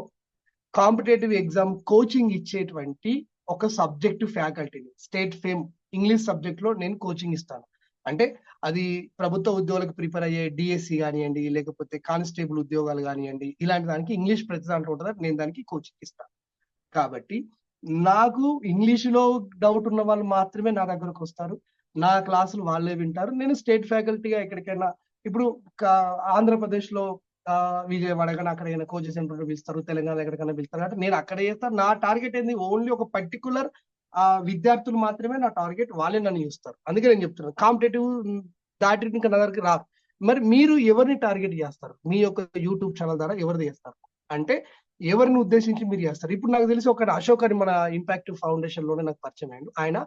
కాంపిటేటివ్ ఎగ్జామ్ కోచింగ్ ఇచ్చేటువంటి ఒక సబ్జెక్ట్ ఫ్యాకల్టీని, స్టేట్ ఫేమ్ ఇంగ్లీష్ సబ్జెక్ట్ లో నేను కోచింగ్ ఇస్తాను. అంటే అది ప్రభుత్వ ఉద్యోగాలకు ప్రిపేర్ అయ్యే డిఎస్సి కానివ్వండి, లేకపోతే కానిస్టేబుల్ ఉద్యోగాలు కానివ్వండి, ఇలాంటి దానికి ఇంగ్లీష్ ప్రతి దాంట్లో ఉంటుంది, నేను దానికి కోచింగ్ ఇస్తాను. కాబట్టి నాకు ఇంగ్లీషులో డౌట్ ఉన్న వాళ్ళు మాత్రమే నా దగ్గరకు వస్తారు, నా క్లాసులు వాళ్ళే వింటారు. నేను స్టేట్ ఫ్యాకల్టీగా ఎక్కడికైనా ఇప్పుడు ఆంధ్రప్రదేశ్ లో విజయవాడ కానీ అక్కడ కోచింగ్ సెంటర్ పిలుస్తారు, తెలంగాణ ఎక్కడికైనా పిలుస్తారు, అంటే నేను అక్కడ చేస్తాను. నా టార్గెట్ ఏంది, ఓన్లీ ఒక పర్టికులర్ విద్యార్థులు మాత్రమే నా టార్గెట్, వాళ్ళే నన్ను చూస్తారు. అందుకే నేను చెప్తున్నాను కాంపిటేటివ్ దాటి ఇంకా నా దగ్గరికి రాదు. మరి మీరు ఎవరిని టార్గెట్ చేస్తారు? మీ యొక్క యూట్యూబ్ ఛానల్ ద్వారా ఎవరిది చేస్తారు అంటే ఎవరిని ఉద్దేశించి మీరు చేస్తారు? ఇప్పుడు నాకు తెలిసి ఒక అశోక్ అని మన ఇంపాక్ట్ ఫౌండేషన్ లోనే నాకు పరిచయం అయ్యాడు. ఆయన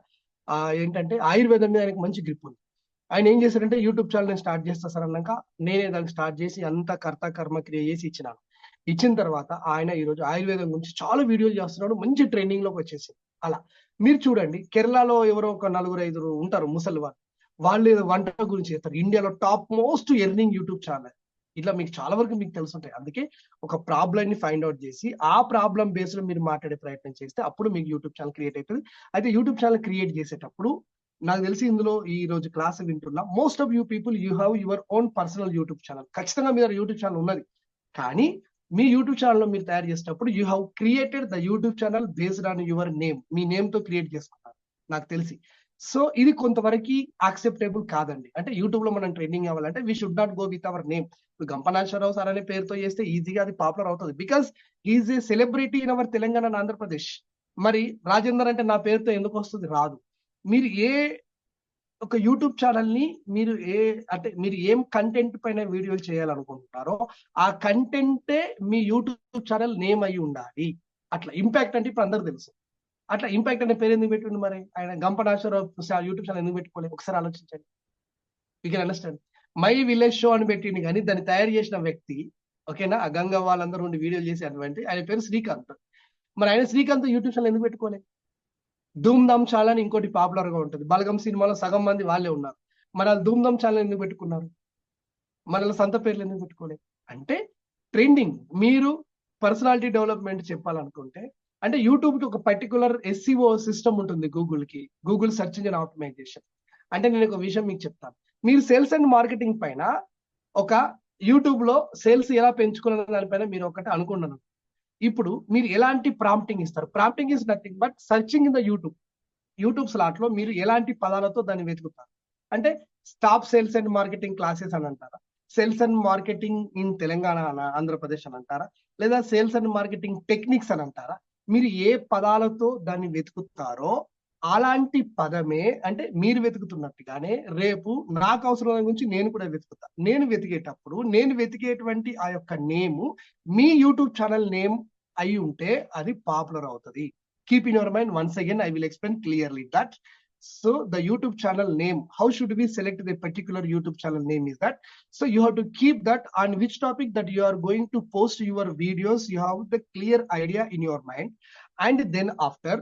ఏంటంటే ఆయుర్వేదం మీద ఆయనకు మంచి గ్రిప్ ఉంది. ఆయన ఏం చేశారంటే యూట్యూబ్ ఛానల్ నేను స్టార్ట్ చేస్తా సార్ అన్నాక నేనే దాన్ని స్టార్ట్ చేసి అంత కర్త కర్మ క్రియ చేసి ఇచ్చినాను. ఇచ్చిన తర్వాత ఆయన ఈరోజు ఆయుర్వేదం గురించి చాలా వీడియోలు చేస్తున్నాడు, మంచి ట్రెండింగ్ లోకి వచ్చేసింది. అలా మీరు చూడండి, కేరళలో ఎవరో ఒక 4-5 ఉంటారు ముసలి వాళ్ళు ఏదో వంట గురించి చేస్తారు. ఇండియాలో top most earning YouTube channel. ఇట్లా మీకు చాలా వరకు మీకు తెలుసుంటాయి. అందుకే ఒక ప్రాబ్లమ్ ని ఫైండ్ అవుట్ చేసి ఆ ప్రాబ్లం బేస్ లో మీరు మాట్లాడే ప్రయత్నం చేస్తే అప్పుడు మీకు యూట్యూబ్ ఛానల్ క్రియేట్ అవుతుంది. అయితే యూట్యూబ్ ఛానల్ క్రియేట్ చేసేటప్పుడు నాకు తెలిసి ఇందులో ఈ రోజు క్లాస్ వింటున్నా most of you people you have your own personal YouTube channel. ఖచ్చితంగా మీ యూట్యూబ్ ఛానల్ ఉన్నది, కానీ మీ యూట్యూబ్ ఛానల్ మీరు తయారు చేసేటప్పుడు you have created the YouTube channel based on your name. Me name తో క్రియేట్ చేసుకున్నారు నాకు తెలిసి. సో ఇది కొంతవరకు యాక్సెప్టబుల్ కాదండి. అంటే యూట్యూబ్ లో మనం ట్రెండింగ్ అవ్వాలంటే we should not go with our name. ఇప్పుడు గంపనాశ్వరరావు సార్ అనే పేరుతో చేస్తే ఈజీగా అది పాపులర్ అవుతుంది, because is a celebrity in our Telangana and Andhra Pradesh. మరి రాజేందర్ అంటే నా పేరుతో ఎందుకు వస్తుంది? రాదు. మీరు ఒక యూట్యూబ్ ఛానల్ ని మీరు ఏం కంటెంట్ పైన వీడియోలు చేయాలనుకుంటున్నారో ఆ కంటెంటే మీ యూట్యూబ్ ఛానల్ నేమ్ అయి ఉండాలి. అట్లా ఇంపాక్ట్ అంటే ఇప్పుడు అందరికి తెలుసు. అట్లా ఇంపాక్ట్ అనే పేరు ఎందుకు పెట్టిండు? మరి ఆయన గంపనాశ్వరరావు యూట్యూబ్ ఛానల్ ఎందుకు పెట్టుకోలేదు? ఒకసారి ఆలోచించండి. You can understand. My village show అని పెట్టింది, కానీ దాన్ని తయారు చేసిన వ్యక్తి, ఓకేనా, ఆ గంగ వాళ్ళందరూ ఉండి వీడియోలు చేసేటువంటి ఆయన పేరు శ్రీకాంత్. మరి ఆయన శ్రీకాంత్ యూట్యూబ్ ఛానల్ ఎందుకు పెట్టుకోలేదు? ధూమ్ ధామ్ ఛానల్ అని ఇంకోటి పాపులర్ గా ఉంటుంది, బలగం సినిమాలో సగం మంది వాళ్ళే ఉన్నారు. మరి వాళ్ళు ధూమ్ ధామ్ ఛానల్ ఎందుకు పెట్టుకున్నారు? మన సొంత పేర్లు ఎందుకు పెట్టుకోలేదు? అంటే ట్రెండింగ్. మీరు పర్సనాలిటీ డెవలప్మెంట్ చెప్పాలనుకుంటే అంటే యూట్యూబ్ కి ఒక పర్టికులర్ ఎస్సీఓ సిస్టమ్ ఉంటుంది, గూగుల్ సెర్చ్ ఇంజిన్ ఆప్టిమైజేషన్. అంటే నేను ఒక విషయం మీకు చెప్తాను. మీరు సేల్స్ అండ్ మార్కెటింగ్ పైన ఒక యూట్యూబ్ లో సేల్స్ ఎలా పెంచుకోవాలనే దానిపైన మీరు ఒకటి అనుకున్నాను. ఇప్పుడు మీరు ఎలాంటి ప్రాంప్టింగ్ ఇస్తారు? Prompting is nothing but searching in the YouTube slot లో మీరు ఎలాంటి పదాలతో దాన్ని వెతుకుతారు? అంటే stop sales and marketing classes అని అంటారా? Sales and marketing in Telangana Andhra Pradesh అని అంటారా? లేదా సేల్స్ అండ్ మార్కెటింగ్ టెక్నిక్స్ అని అంటారా? మీరు ఏ పదాలతో దాన్ని వెతుకుతారో అలాంటి పదమే, అంటే మీరు వెతుకుతున్నట్టుగానే రేపు నాకు అవసరం గురించి నేను కూడా వెతుకుతా. నేను వెతికేటప్పుడు నేను వెతికేటువంటి ఆ యొక్క నేము మీ యూట్యూబ్ ఛానల్ నేమ్ అయి ఉంటే అది పాపులర్ అవుతుంది. Keep in your mind, once again I will explain clearly that. So the YouTube channel name, how should we select the particular YouTube channel name is that, so you have to keep that on which topic that you are going to post your videos. You have the clear idea in your mind, and then after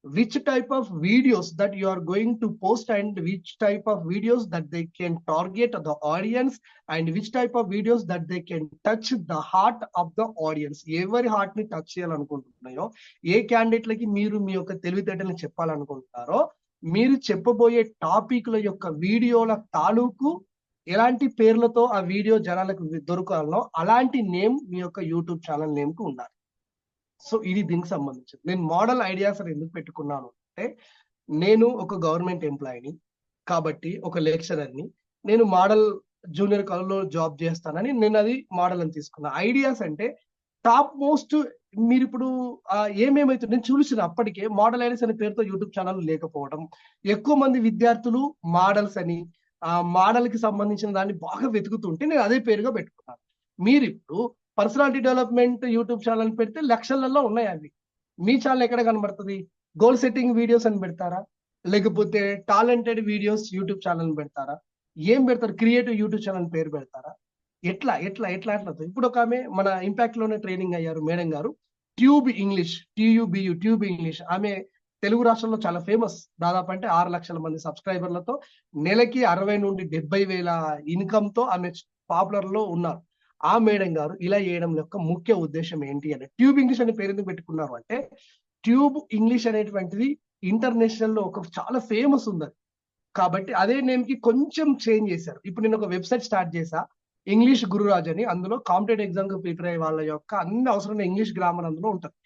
which type of videos that you are going to post, and which type of videos that they can target the audience, and which type of videos that they can touch the heart of the audience. ఎవరి heart ని touch చేయాలనుకుంటున్నాయో, ఏ క్యాండిడేట్లకి మీరు మీ యొక్క తెలివితేటలను చెప్పాలనుకుంటున్నారో, మీరు చెప్పబోయే టాపిక్ల యొక్క వీడియోల తాలూకు ఎలాంటి పేర్లతో ఆ వీడియో జనాలకు దొరకాలనో అలాంటి నేమ్ మీ యొక్క యూట్యూబ్ ఛానల్ నేమ్ కు ఉండాలి. సో ఇది దీనికి సంబంధించింది. నేను మోడల్ ఐడియాస్ అని ఎందుకు పెట్టుకున్నాను అంటే, నేను ఒక గవర్నమెంట్ ఎంప్లాయీని కాబట్టి, ఒక లెక్చరర్ని, నేను మోడల్ జూనియర్ కాలేజ్లో జాబ్ చేస్తానని నేను అది మోడల్ అని తీసుకున్నా. ఐడియాస్ అంటే టాప్ మోస్ట్, మీరు ఇప్పుడు ఏమేమైతుంది నేను చూసిన అప్పటికే మోడల్ ఐడియాస్ అనే పేరుతో యూట్యూబ్ ఛానల్ లేకపోవడం, ఎక్కువ మంది విద్యార్థులు మోడల్స్ అని మోడల్ కి సంబంధించిన దాన్ని బాగా వెతుకుతుంటే నేను అదే పేరుగా పెట్టుకున్నాను. మీరు ఇప్పుడు పర్సనాలిటీ డెవలప్మెంట్ యూట్యూబ్ ఛానల్ పెడితే లక్షలలో ఉన్నాయి అవి. మీ ఛానల్ ఎక్కడ కనబడుతుంది? గోల్ సెట్టింగ్ వీడియోస్ అని పెడతారా? లేకపోతే టాలెంటెడ్ వీడియోస్ యూట్యూబ్ ఛానల్ పెడతారా? ఏం పెడతారు? క్రియేటివ్ యూట్యూబ్ ఛానల్ పేరు పెడతారా? ఎట్లా ఎట్లా ఎట్లా ఎట్లా? ఇప్పుడు ఒక ఆమె మన ఇంపాక్ట్ లోనే ట్రైనింగ్ అయ్యారు మేడం గారు, tube English, TUBU tube English. ఆమె తెలుగు రాష్ట్రంలో చాలా ఫేమస్. దాదాపు అంటే 6 లక్షల మంది సబ్స్క్రైబర్లతో నెలకి 60 నుండి 70,000 ఇన్కమ్ తో ఆమె పాపులర్ లో ఉన్నారు. ఆ మేడం గారు ఇలా చేయడం యొక్క ముఖ్య ఉద్దేశం ఏంటి అంటే, ట్యూబ్ ఇంగ్లీష్ అనే పేరు ఎందుకు పెట్టుకున్నారు అంటే, ట్యూబ్ ఇంగ్లీష్ అనేటువంటిది ఇంటర్నేషనల్ లో ఒక చాలా ఫేమస్ ఉంది కాబట్టి అదే నేమ్ కి కొంచెం చేంజ్ చేశారు. ఇప్పుడు నేను ఒక వెబ్సైట్ స్టార్ట్ చేశా, ఇంగ్లీష్ గురురాజ్ అని. అందులో కాంపిటేటివ్ ఎగ్జామ్ కి ప్రిపేర్ అయ్యే వాళ్ళ యొక్క అన్ని అవసరమైన ఇంగ్లీష్ గ్రామర్ అందులో ఉంటుంది.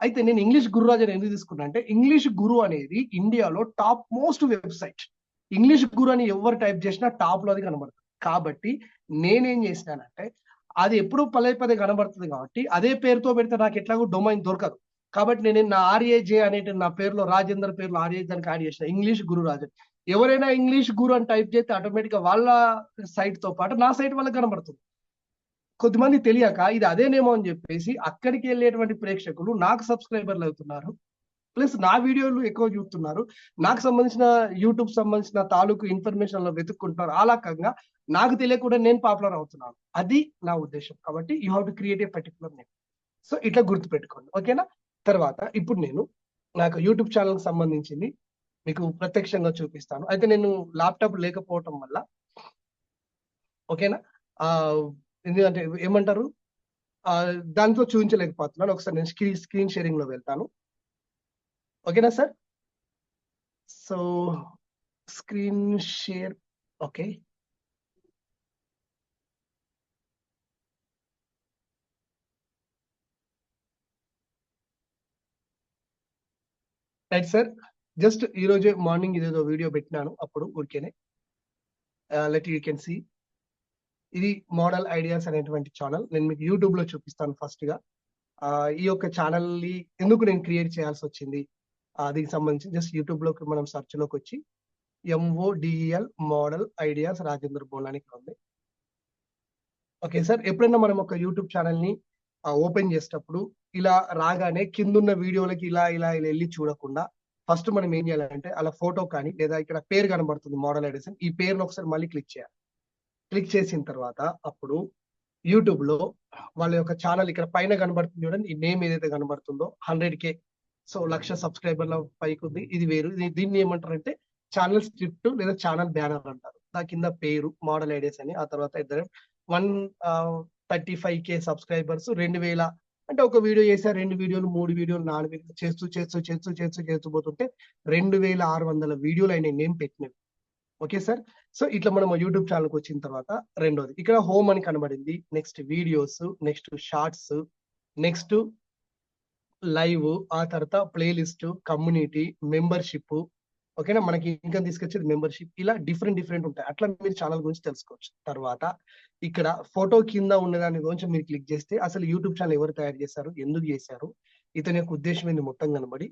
అయితే నేను ఇంగ్లీష్ గురురాజ్ అని ఎందుకు తీసుకున్నా అంటే, ఇంగ్లీష్ గురు అనేది ఇండియాలో టాప్ మోస్ట్ వెబ్సైట్. ఇంగ్లీష్ గురు అని ఎవరు టైప్ చేసినా టాప్ లో అది కనబడుతుంది. కాబట్టి నేనేం చేసినానంటే, అది ఎప్పుడు పదే కనబడుతుంది కాబట్టి అదే పేరుతో పెడితే నాకు ఎట్లాగో డొమైన్ దొరకదు. కాబట్టి నేను నా RAJ అనే నా పేరులో, రాజేందర్ పేరులో RAJ దానికి యాడ్ చేసిన ఇంగ్లీష్ గురురాజ్. ఎవరైనా ఇంగ్లీష్ గురు అని టైప్ చేస్తే ఆటోమేటిక్ గా వాళ్ళ సైట్ తో పాటు నా సైట్ వాళ్ళకి కనబడుతుంది. కొద్దిమంది తెలియక ఇది అదేనేమో అని చెప్పేసి అక్కడికి వెళ్ళేటువంటి ప్రేక్షకులు నాకు సబ్స్క్రైబర్లు అవుతున్నారు, ప్లస్ నా వీడియోలు ఎక్కువ చూస్తున్నారు, నాకు సంబంధించిన యూట్యూబ్ సంబంధించిన తాలూకు ఇన్ఫర్మేషన్ లో వెతుక్కుంటున్నారు. ఆ రకంగా నాకు తెలియకుండా నేను పాపులర్ అవుతున్నాను. అది నా ఉద్దేశం. కాబట్టి you have to create a particular name. So ఇట్లా గుర్తుపెట్టుకోండి, ఓకేనా? తర్వాత ఇప్పుడు నేను నాకు యూట్యూబ్ ఛానల్ సంబంధించింది మీకు ప్రత్యక్షంగా చూపిస్తాను. అయితే నేను ల్యాప్టాప్ లేకపోవటం వల్ల, ఓకేనా, ఎందుకంటే ఏమంటారు, దాంతో చూపించలేకపోతున్నాను. ఒకసారి నేను స్క్రీన్ షేరింగ్ లో వెళ్తాను, ఓకేనా sir? So screen share, okay. Right sir, just ఈ రోజే మార్నింగ్ ఇదేదో వీడియో పెట్టినాను అప్పుడు ఊరికేనే. లెట్ యూ కెన్ సీ, ఇది మోడల్ ఐడియాస్ అనేటువంటి ఛానల్. నేను మీకు యూట్యూబ్ లో చూపిస్తాను ఫస్ట్ గా. ఈ యొక్క ఛానల్ ని ఎందుకు నేను క్రియేట్ చేయాల్సి వచ్చింది, దీనికి సంబంధించి జస్ట్ యూట్యూబ్ లోకి మనం సెర్చ్ లోకి వచ్చి MODEL మోడల్ ఐడియాస్ రాజేంద్ర బోలానికి ఉంది. ఓకే సార్, ఎప్పుడైనా మనం ఒక యూట్యూబ్ ఛానల్ ని ఓపెన్ చేసేటప్పుడు ఇలా రాగానే కిందున్న వీడియోలకి ఇలా ఇలా ఇలా వెళ్ళి చూడకుండా ఫస్ట్ మనం ఏం చేయాలంటే, అలా ఫోటో కానీ లేదా ఇక్కడ పేరు కనబడుతుంది మోడల్ ఐడియాస్, ఈ పేరును ఒకసారి మళ్ళీ క్లిక్ చేయాలి. క్లిక్ చేసిన తర్వాత అప్పుడు యూట్యూబ్ లో వాళ్ళ యొక్క ఛానల్ ఇక్కడ పైన కనబడుతుంది చూడండి, ఈ నేమ్ ఏదైతే కనబడుతుందో 100K, సో 1,00,000 సబ్స్క్రైబర్ల పైకి ఉంది. ఇది వేరు, దీన్ని ఏమంటారంటే ఛానల్ స్క్రిప్ట్ లేదా ఛానల్ బ్యానర్ అంటారు. దాని కింద పేరు మోడల్ ఐడియాస్ అని, ఆ తర్వాత 135K సబ్స్క్రైబర్స్, 2,000 అంటే ఒక వీడియో చేసా, 2 వీడియోలు, 3 వీడియోలు, 4 వీడియోలు చేస్తూ పోతుంటే 2,600 వీడియోలు అయినాయి నేను పెట్టినవి. ఓకే సార్, సో ఇట్లా మనం యూట్యూబ్ ఛానల్కి వచ్చిన తర్వాత రెండోది ఇక్కడ హోమ్ అని కనబడింది, next videos, next shorts, next live, ఆ తర్వాత ప్లేలిస్ట్, కమ్యూనిటీ, మెంబర్షిప్, ఓకేనా, మనకి ఇన్కమ్ తీసుకొచ్చేది మెంబర్షిప్, ఇలా డిఫరెంట్ ఉంటాయి. అట్లా మీరు ఛానల్ గురించి తెలుసుకోవచ్చు. తర్వాత ఇక్కడ ఫోటో కింద ఉన్న దాని గురించి మీరు క్లిక్ చేస్తే అసలు యూట్యూబ్ ఛానల్ ఎవరు తయారు చేశారు, ఎందుకు చేశారు, ఇతని యొక్క ఉద్దేశం ఏంది మొత్తం కనబడి,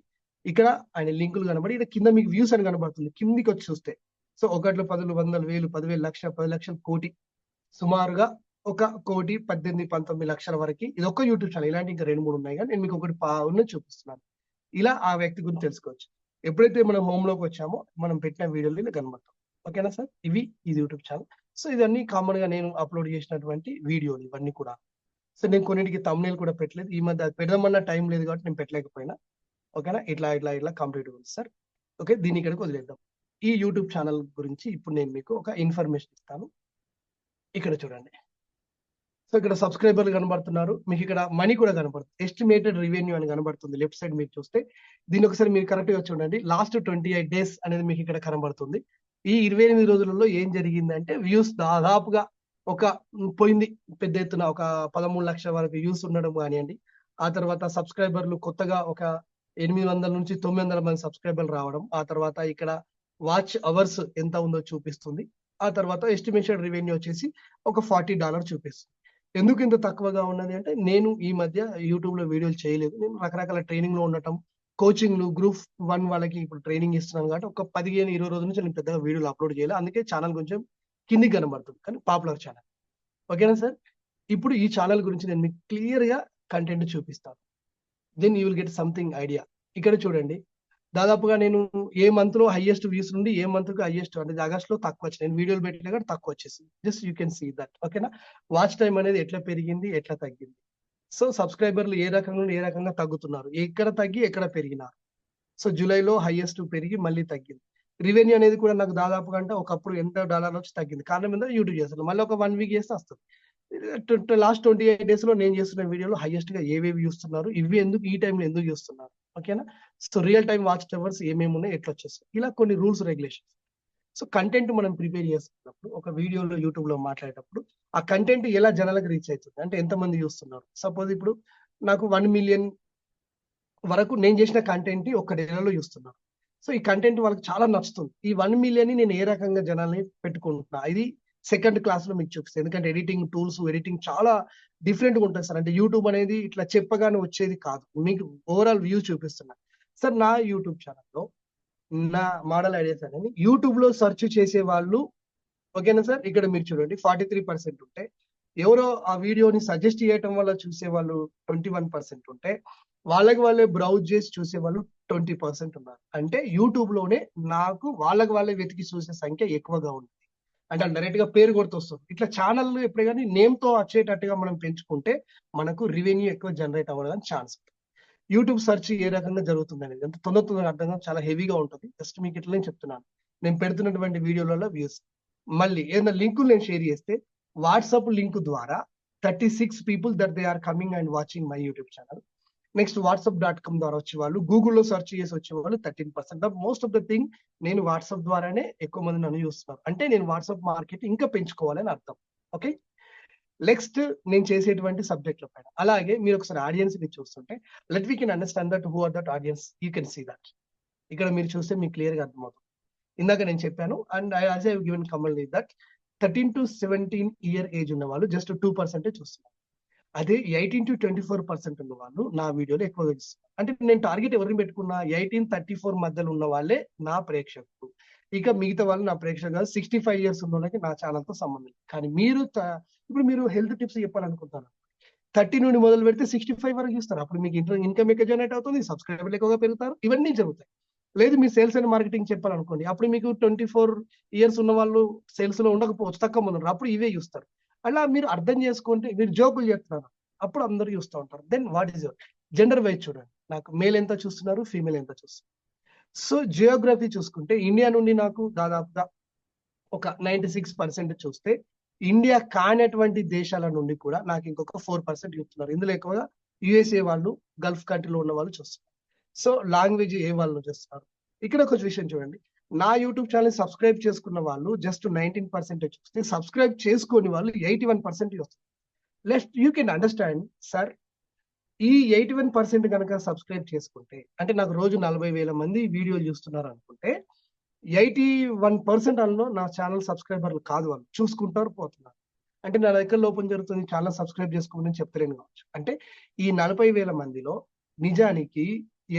ఇక్కడ ఆయన లింకులు కనబడి, ఇక్కడ కింద మీకు వ్యూస్ అని కనబడుతుంది. కిందికి వచ్చి చూస్తే సో 1, 10, 100, 1000, 10,000, లక్ష, 10 లక్షలు, కోటి, సుమారుగా 1,18, 19 లక్షల వరకు ఇది ఒక్క యూట్యూబ్ ఛానల్. ఇలాంటి ఇంకా 2, 3 ఉన్నాయి, కానీ నేను మీకు ఒకటి ఉన్నది చూపిస్తున్నాను. ఇలా ఆ వ్యక్తి గురించి తెలుసుకోవచ్చు. ఎప్పుడైతే మనం హోమ్ లోకి వచ్చామో మనం పెట్టిన వీడియోలు ఇలా కనబడతాం. ఓకేనా సార్, ఇది యూట్యూబ్ ఛానల్. సో ఇవన్నీ కామన్ గా నేను అప్లోడ్ చేసినటువంటి వీడియోలు ఇవన్నీ కూడా. సో నేను కొన్నిటికి thumbnail కూడా పెట్టలేదు, ఈ మధ్య అది పెడదామన్న టైం లేదు కాబట్టి నేను పెట్టలేకపోయినా. ఓకేనా, ఇట్లా కంప్లీట్ ఉంది సార్. ఓకే, దీన్ని ఇక్కడికి వదిలేద్దాం. ఈ యూట్యూబ్ ఛానల్ గురించి ఇప్పుడు నేను మీకు ఒక ఇన్ఫర్మేషన్ ఇస్తాను. ఇక్కడ చూడండి. సో ఇక్కడ సబ్స్క్రైబర్లు కనబడుతున్నారు, మీకు ఇక్కడ మనీ కూడా కనబడుతుంది, ఎస్టిమేటెడ్ రెవెన్యూ అని కనబడుతుంది లెఫ్ట్ సైడ్ మీరు చూస్తే. దీన్ని ఒకసారి మీరు కరెక్ట్ గా చూడండి. లాస్ట్ 28 days అనేది మీకు ఇక్కడ కనబడుతుంది. ఈ 28 రోజులలో ఏం జరిగిందంటే వ్యూస్ దాదాపుగా ఒక పోయింది పెద్ద ఎత్తున, ఒక 13 లక్షల వరకు వ్యూస్ ఉండడం కానివ్వండి. ఆ తర్వాత సబ్స్క్రైబర్లు కొత్తగా ఒక 800 నుంచి 900 మంది సబ్స్క్రైబర్లు రావడం. ఆ తర్వాత ఇక్కడ వాచ్ అవర్స్ ఎంత ఉందో చూపిస్తుంది. ఆ తర్వాత ఎస్టిమేషన్ రెవెన్యూ వచ్చేసి ఒక $40 చూపిస్తుంది. ఎందుకు ఇంత తక్కువగా ఉన్నది అంటే, నేను ఈ మధ్య యూట్యూబ్ లో వీడియోలు చేయలేదు. నేను రకరకాల ట్రైనింగ్ లో ఉండటం, కోచింగ్లు, గ్రూప్ 1 వాళ్ళకి ఇప్పుడు ట్రైనింగ్ ఇస్తున్నాను కాబట్టి ఒక 15, 20 రోజుల నుంచి నేను పెద్దగా వీడియోలు అప్లోడ్ చేయలేదు. అందుకే ఛానల్ కొంచెం కిందికి కనబడుతుంది, కానీ పాపులర్ ఛానల్. ఓకేనా సార్, ఇప్పుడు ఈ ఛానల్ గురించి నేను మీకు క్లియర్ గా కంటెంట్ చూపిస్తాను. Then you will get something idea. ఇక్కడ చూడండి, దాదాపుగా నేను ఏ మంత్ లో హైయెస్ట్ వ్యూస్ నుండి ఏ మంత్ కు హైయెస్ట్ అంటే ఆగస్ట్ లో తక్కువ వచ్చింది. నేను వీడియోలు పెట్టినా కూడా తక్కువ వచ్చేసింది. Just you can see that. ఓకేనా, వాచ్ టైం అనేది ఎట్లా పెరిగింది, ఎట్లా తగ్గింది. సో సబ్స్క్రైబర్లు ఏ రకంగా నుండి ఏ రకంగా తగ్గుతున్నారు, ఎక్కడ తగ్గి ఎక్కడ పెరిగినారు. సో జూలైలో హైయెస్ట్ పెరిగి మళ్ళీ తగ్గింది. రెవెన్యూ అనేది కూడా నాకు దాదాపుగా అంటే ఒకప్పుడు ఎంత డాలర్ వచ్చి తగ్గింది. కారణం ఏంటో యూట్యూబ్ చేస్తాను, మళ్ళీ ఒక 1 వీక్ చేస్తే వస్తుంది. లాస్ట్ 28 days లో నేను చేస్తున్న వీడియోలో హైయెస్ట్ గా ఏవేవి చూస్తున్నారు, ఇవి ఎందుకు ఈ టైంలో ఎందుకు చూస్తున్నారు. ఓకేనా, so real time watch towers ఏమేమి ఉన్నాయి, ఎట్లా వచ్చేస్తాయి, ఇలా కొన్ని రూల్స్ రెగ్యులేషన్స్. సో కంటెంట్ మనం ప్రిపేర్ చేస్తున్నప్పుడు, ఒక వీడియోలో యూట్యూబ్ లో మాట్లాడేటప్పుడు ఆ కంటెంట్ ఎలా జనాలకు రీచ్ అవుతుంది అంటే ఎంతమంది చూస్తున్నారు. సపోజ్ ఇప్పుడు నాకు 1 million వరకు నేను చేసిన కంటెంట్ ఒక్క నెలలో చూస్తున్నారు. సో ఈ కంటెంట్ వాళ్ళకి చాలా నచ్చుతుంది. ఈ 1 million ని నేను ఏ రకంగా జనాల్ని పెట్టుకుంటున్నా, ఇది సెకండ్ క్లాస్ లో మీకు చూపిస్తాను. ఎందుకంటే ఎడిటింగ్ టూల్స్, ఎడిటింగ్ చాలా డిఫరెంట్ గా ఉంటుంది సార్. అంటే యూట్యూబ్ అనేది ఇట్లా చెప్పగానే వచ్చేది కాదు, మీకు ఓవరాల్ వ్యూ చూపిస్తున్నా. సార్ నా యూట్యూబ్ ఛానల్లో నా మోడల్ ఐడియాస్ అనేది యూట్యూబ్ లో సెర్చ్ చేసే వాళ్ళు, ఓకేనా సార్, ఇక్కడ మీరు చూడండి 43% ఉంటే, ఎవరో ఆ వీడియోని సజెస్ట్ చేయటం వల్ల చూసే వాళ్ళు 21% ఉంటే, వాళ్ళే బ్రౌజ్ చేసి చూసే వాళ్ళు 20% ఉన్నారు. అంటే యూట్యూబ్ లోనే నాకు వాళ్ళే వెతికి చూసే సంఖ్య ఎక్కువగా ఉంది. అంటే డైరెక్ట్ గా పేరు గుర్తొస్తుంది. ఇట్లా ఛానల్ ఎప్పుడే కానీ నేమ్ తో వచ్చేటట్టుగా మనం పెంచుకుంటే మనకు రెవెన్యూ ఎక్కువ జనరేట్ అవ్వడానికి ఛాన్స్. యూట్యూబ్ సెర్చ్ ఏ రకంగా జరుగుతుంది అనేది ఎంత తొందరగా అర్థం కాదు, చాలా హెవీగా ఉంటుంది. జస్ట్ మీకు ఇట్లనే చెప్తున్నాను, నేను పెడుతున్నటువంటి వీడియోలలో వ్యూస్. మళ్ళీ ఏదైనా లింకులు నేను షేర్ చేస్తే వాట్సాప్ లింక్ ద్వారా 36 people that they are coming and watching my YouTube channel. Next whatsapp.com ద్వారా వచ్చే వాళ్ళు, గూగుల్లో సెర్చ్ చేసి వచ్చే వాళ్ళు 13%. మోస్ట్ ఆఫ్ ద థింగ్ నేను వాట్సాప్ ద్వారానే ఎక్కువ మంది నన్ను చూస్తున్నారు. అంటే నేను వాట్సాప్ మార్కెట్ ఇంకా పెంచుకోవాలని అర్థం. ఓకే, నెక్స్ట్ నేను చేసేటువంటి సబ్జెక్ట్ల పైన. అలాగే మీరు ఒకసారి ఆడియన్స్ ని చూస్తుంటే let we can understand that who are that audience. You can see that. ఇక్కడ మీరు చూస్తే మీకు క్లియర్ గా అర్థమవుతుంది. ఇందాక నేను చెప్పాను, and I also have given comment that 13 to 17 year age ఉన్న వాళ్ళు జస్ట్ 2% చూస్తున్నారు. అదే 18 to 24% ఉన్న వాళ్ళు నా వీడియోలో ఎక్కువగా చూస్తున్నారు. అంటే నేను టార్గెట్ ఎవరిని పెట్టుకున్నా, 18-34 మధ్యలో ఉన్న వాళ్ళే నా ప్రేక్షకులు. ఇక మిగతా వాళ్ళు నా ప్రేక్షకులు కాదు. 65 years ఉన్న వాళ్ళకి నా ఛానల్ తో సంబంధం లేదు. కానీ మీరు ఇప్పుడు మీరు హెల్త్ టిప్స్ చెప్పాలనుకుంటారు, 30 నుండి మొదలు పెడితే 65 వరకు చూస్తారు. అప్పుడు మీకు ఇన్కమ్ ఎక్కువ జనరేట్ అవుతుంది, సబ్స్క్రైబర్లు ఎక్కువగా పెరుగుతారు, ఇవన్నీ జరుగుతాయి. లేదు మీరు సేల్స్ అండ్ మార్కెటింగ్ చెప్పాలనుకోండి, అప్పుడు మీకు 24 years ఉన్న వాళ్ళు సేల్స్ లో ఉండకపోవచ్చు, తక్కువ మంది ఉన్నారు, అప్పుడు ఇవే చూస్తారు. అలా మీరు అర్థం చేసుకుంటే, మీరు జోకులు చెప్తున్నారు అప్పుడు అందరూ చూస్తూ ఉంటారు. Then what is your gender wise చూడండి, నాకు మేల్ ఎంత చూస్తున్నారు, ఫీమేల్ ఎంత చూస్తున్నారు. సో జియోగ్రఫీ చూసుకుంటే ఇండియా నుండి నాకు దాదాపుగా ఒక 96% చూస్తే, ఇండియా కానటువంటి దేశాల నుండి కూడా నాకు ఇంకొక 4% చూస్తున్నారు. ఇందులో ఎక్కువగా యుఎస్ఏ వాళ్ళు, గల్ఫ్ కంట్రీలో ఉన్న వాళ్ళు చూస్తున్నారు. సో లాంగ్వేజ్ ఏ వాళ్ళు చూస్తున్నారు. ఇక్కడ ఒక విషయం చూడండి, నా యూట్యూబ్ ఛానల్ సబ్స్క్రైబ్ చేసుకున్న వాళ్ళు జస్ట్ 19% చూస్తే, సబ్స్క్రైబ్ చేసుకొని వాళ్ళు 81% వస్తుంది. Let you can understand sir, ఈ 81% కనుక సబ్స్క్రైబ్ చేసుకుంటే, అంటే నాకు రోజు 40,000 మంది వీడియోలు చూస్తున్నారు అనుకుంటే, 81% అందులో నా ఛానల్ సబ్స్క్రైబర్లు కాదు వాళ్ళు. చూసుకుంటారు, పోతున్నారు. అంటే నా దగ్గర లోపం జరుగుతుంది, ఛానల్ సబ్స్క్రైబ్ చేసుకోమని నేను చెప్తలేను కావచ్చు. అంటే ఈ 40,000 మందిలో నిజానికి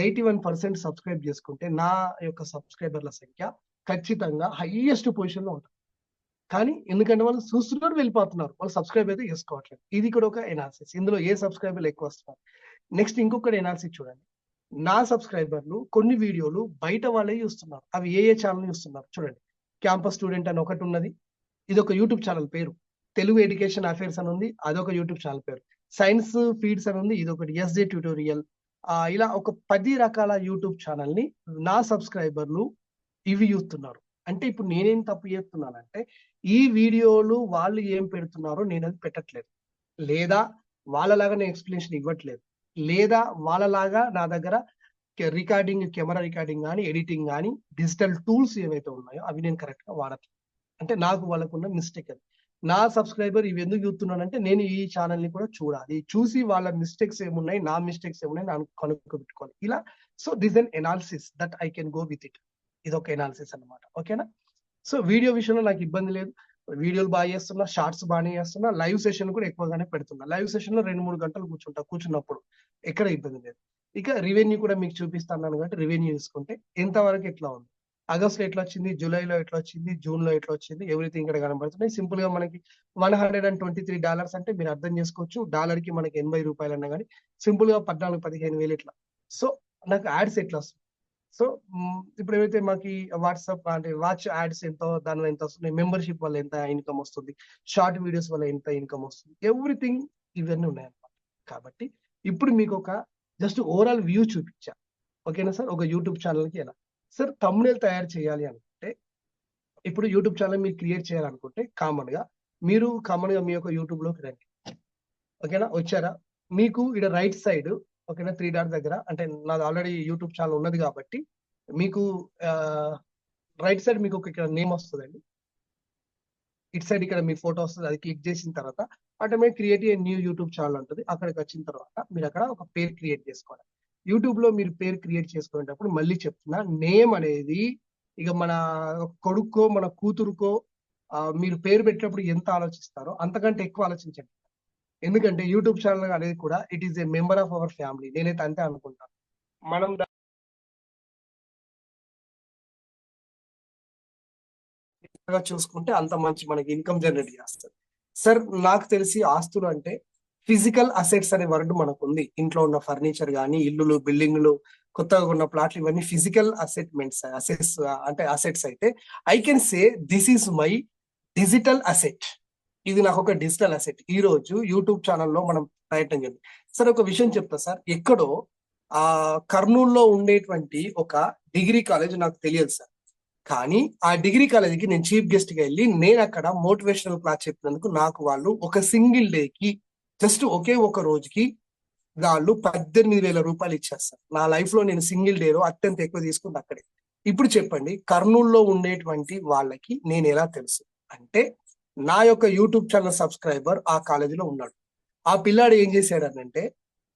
81% సబ్స్క్రైబ్ చేసుకుంటే, నా యొక్క సబ్స్క్రైబర్ల సంఖ్య ఖచ్చితంగా హైయెస్ట్ పొజిషన్‌లో ఉంటది. కానీ ఎందుకంటే వాళ్ళు చూస్తున్నారు, వెళ్ళిపోతున్నారు. వాళ్ళు సబ్స్క్రైబ్ అయితే చేసుకోవట్లేదు. ఇది కూడా ఒక ఎనాలిసిస్. ఇందులో ఏ సబ్స్క్రైబర్లు ఎక్కువ వస్తున్నారు. నెక్స్ట్ ఇంకొకటి ఎనాలిసిస్ చూడండి. నా సబ్స్క్రైబర్లు కొన్ని వీడియోలు బయట వాళ్ళే చూస్తున్నారు. అవి ఏ ఛానల్ చూస్తున్నారు చూడండి. క్యాంపస్ స్టూడెంట్ అని ఒకటి ఉన్నది. ఇదొక యూట్యూబ్ ఛానల్ పేరు. తెలుగు ఎడ్యుకేషన్ అఫైర్స్ అని ఉంది. అదొక యూట్యూబ్ ఛానల్ పేరు. సైన్స్ ఫీడ్స్ అని ఉంది. ఇదొకటి. SJ tutorial. ఇలా ఒక 10 రకాల యూట్యూబ్ ఛానల్‌ని నా సబ్స్క్రైబర్లు ఇవి చూస్తున్నారు. అంటే ఇప్పుడు నేనేం తప్పు చేస్తున్నానంటే, ఈ వీడియోలు వాళ్ళు ఏం పెడుతున్నారో నేనది పెట్టట్లేదు. లేదా వాళ్ళలాగా నేను ఎక్స్‌ప్లనేషన్ ఇవ్వట్లేదు. లేదా వాళ్ళలాగా నా దగ్గర రికార్డింగ్, కెమెరా రికార్డింగ్ గాని, ఎడిటింగ్ గాని, డిజిటల్ టూల్స్ ఏవైతే ఉన్నాయో అవి నేను కరెక్ట్‌గా వాడట్లేదు. అంటే నాకు వాళ్ళకున్న మిస్టేక్ అది. నా సబ్స్క్రైబర్ ఇవి ఎందుకు చూస్తున్నానంటే, నేను ఈ ఛానెల్‌ని కూడా చూడాలి. చూసి వాళ్ళ మిస్టేక్స్ ఏమున్నాయి, నా మిస్టేక్స్ ఏమున్నాయి కనుక్కోబెట్టుకోవాలి. ఇలా so this an analysis that I can go with it. ఇదొక ఎనాలిసిస్ అన్నమాట. ఓకేనా? సో వీడియో విషయంలో నాకు ఇబ్బంది లేదు. వీడియోలు బాగా చేస్తున్నా, షార్ట్స్ బాగానే చేస్తున్నా, లైవ్ సెషన్ కూడా ఎక్కువగానే పెడుతున్నా. లైవ్ సెషన్‌లో 2, 3 గంటలు కూర్చున్నప్పుడు ఎక్కడ ఇబ్బంది లేదు. ఇక రెవెన్యూ కూడా మీకు చూపిస్తాన్నాను కాబట్టి రెవెన్యూ చూసుకుంటే ఎంతవరకు ఎట్లా ఉంది. ఆగస్ట్‌లో ఎట్లా వచ్చింది, జూలైలో ఎట్లా వచ్చింది, జూన్‌లో ఎట్లా వచ్చింది, ఎవ్రీథింగ్ ఇక్కడ కనబడుతున్నాయి. సింపుల్‌గా మనకి $123 అంటే మీరు అర్థం చేసుకోవచ్చు. డాలర్‌కి మనకి $80 అన్నా గాని సింపుల్‌గా 14, 15,000 ఇట్లా. సో నాకు యాడ్స్ ఎట్లా వస్తుంది. సో ఇప్పుడు ఏవైతే మాకి వాట్సాప్ అంటే వాచ్ యాడ్స్ ఎంతో దానిలో ఎంత వస్తుంది, మెంబర్‌షిప్ వల్ల ఎంత ఇన్‌కమ్ వస్తుంది, షార్ట్ వీడియోస్ వల్ల ఎంత ఇన్‌కమ్ వస్తుంది, ఎవ్రీథింగ్ ఇవన్నీ ఉన్నాయన్నమాట. కాబట్టి ఇప్పుడు మీకొక జస్ట్ ఓవరాల్ వ్యూ చూపించా. ఓకేనా సార్? ఒక యూట్యూబ్ ఛానెల్‌కి ఎలా. సార్ థంబ్‌నెయిల్ తయారు చేయాలి అనుకుంటే, ఇప్పుడు యూట్యూబ్ ఛానెల్ మీరు క్రియేట్ చేయాలనుకుంటే మీరు కామన్‌గా మీ యొక్క యూట్యూబ్‌లోకి రండి. ఓకేనా? వచ్చారా? మీకు ఈడ రైట్ సైడ్ ఓకేనా 3 డాట్ దగ్గర అంటే నాది ఆల్రెడీ యూట్యూబ్ ఛానెల్ ఉన్నది కాబట్టి మీకు రైట్ సైడ్ మీకు ఇక్కడ నేమ్ వస్తదండి. ఇటు సైడ్ ఇక్కడ మీ ఫోటో వస్తది. అది క్లిక్ చేసిన తర్వాత automatic create a new YouTube channel ఉంటది. అక్కడికి వచ్చిన తర్వాత మీరు అక్కడ ఒక పేరు క్రియేట్ చేసుకోవాలి. యూట్యూబ్‌లో మీరు పేరు క్రియేట్ చేసుకునేటప్పుడు మళ్ళీ చెప్తున్నా, నేమ్ అనేది ఇక మన కొడుక్కో, మన కూతురుకో మీరు పేరు పెట్టినప్పుడు ఎంత ఆలోచిస్తారో అంతకంటే ఎక్కువ ఆలోచించండి. ఎందుకంటే యూట్యూబ్ ఛానల్ అనేది కూడా it is a member of our family. నేనైతే అంతే అనుకుంటాను. మనం చూసుకుంటే అంత మంచి మనకి ఇన్కమ్ జనరేట్ చేస్తుంది. సార్ నాకు తెలిసి ఆస్తులు అంటే ఫిజికల్ అసెట్స్ అనే వర్డ్ మనకు ఉంది. ఇంట్లో ఉన్న ఫర్నిచర్ గానీ, ఇల్లులు, బిల్డింగ్‌లు, కొత్తగా ఉన్న ప్లాట్లు ఇవన్నీ ఫిజికల్ అంటే అసెట్స్ అయితే I can say this is my digital asset. ఇది నాకు ఒక డిజిటల్ అసెట్. ఈ రోజు యూట్యూబ్ ఛానెల్‌లో మనం ప్రయత్నం చేద్దాం. సార్ ఒక విషయం చెప్తా సార్. ఎక్కడో కర్నూలులో ఉండేటువంటి ఒక డిగ్రీ కాలేజ్ నాకు తెలియదు సార్. కానీ ఆ డిగ్రీ కాలేజీకి నేను చీఫ్ గెస్ట్ గా వెళ్ళి నేను అక్కడ మోటివేషనల్ క్లాస్ చెప్పినందుకు నాకు వాళ్ళు ఒక సింగిల్ డేకి జస్ట్ ఒకే ఒక రోజుకి వాళ్ళు $18,000 ఇచ్చేస్తారు. నా లైఫ్ లో నేను సింగిల్ డేలో అత్యంత ఎక్కువ తీసుకుంది అక్కడే. ఇప్పుడు చెప్పండి, కర్నూలులో ఉండేటువంటి వాళ్ళకి నేను ఎలా తెలుసు అంటే, నా యొక్క యూట్యూబ్ ఛానల్ సబ్స్క్రైబర్ ఆ కాలేజీలో ఉన్నాడు. ఆ పిల్లాడు ఏం చేశాడనంటే,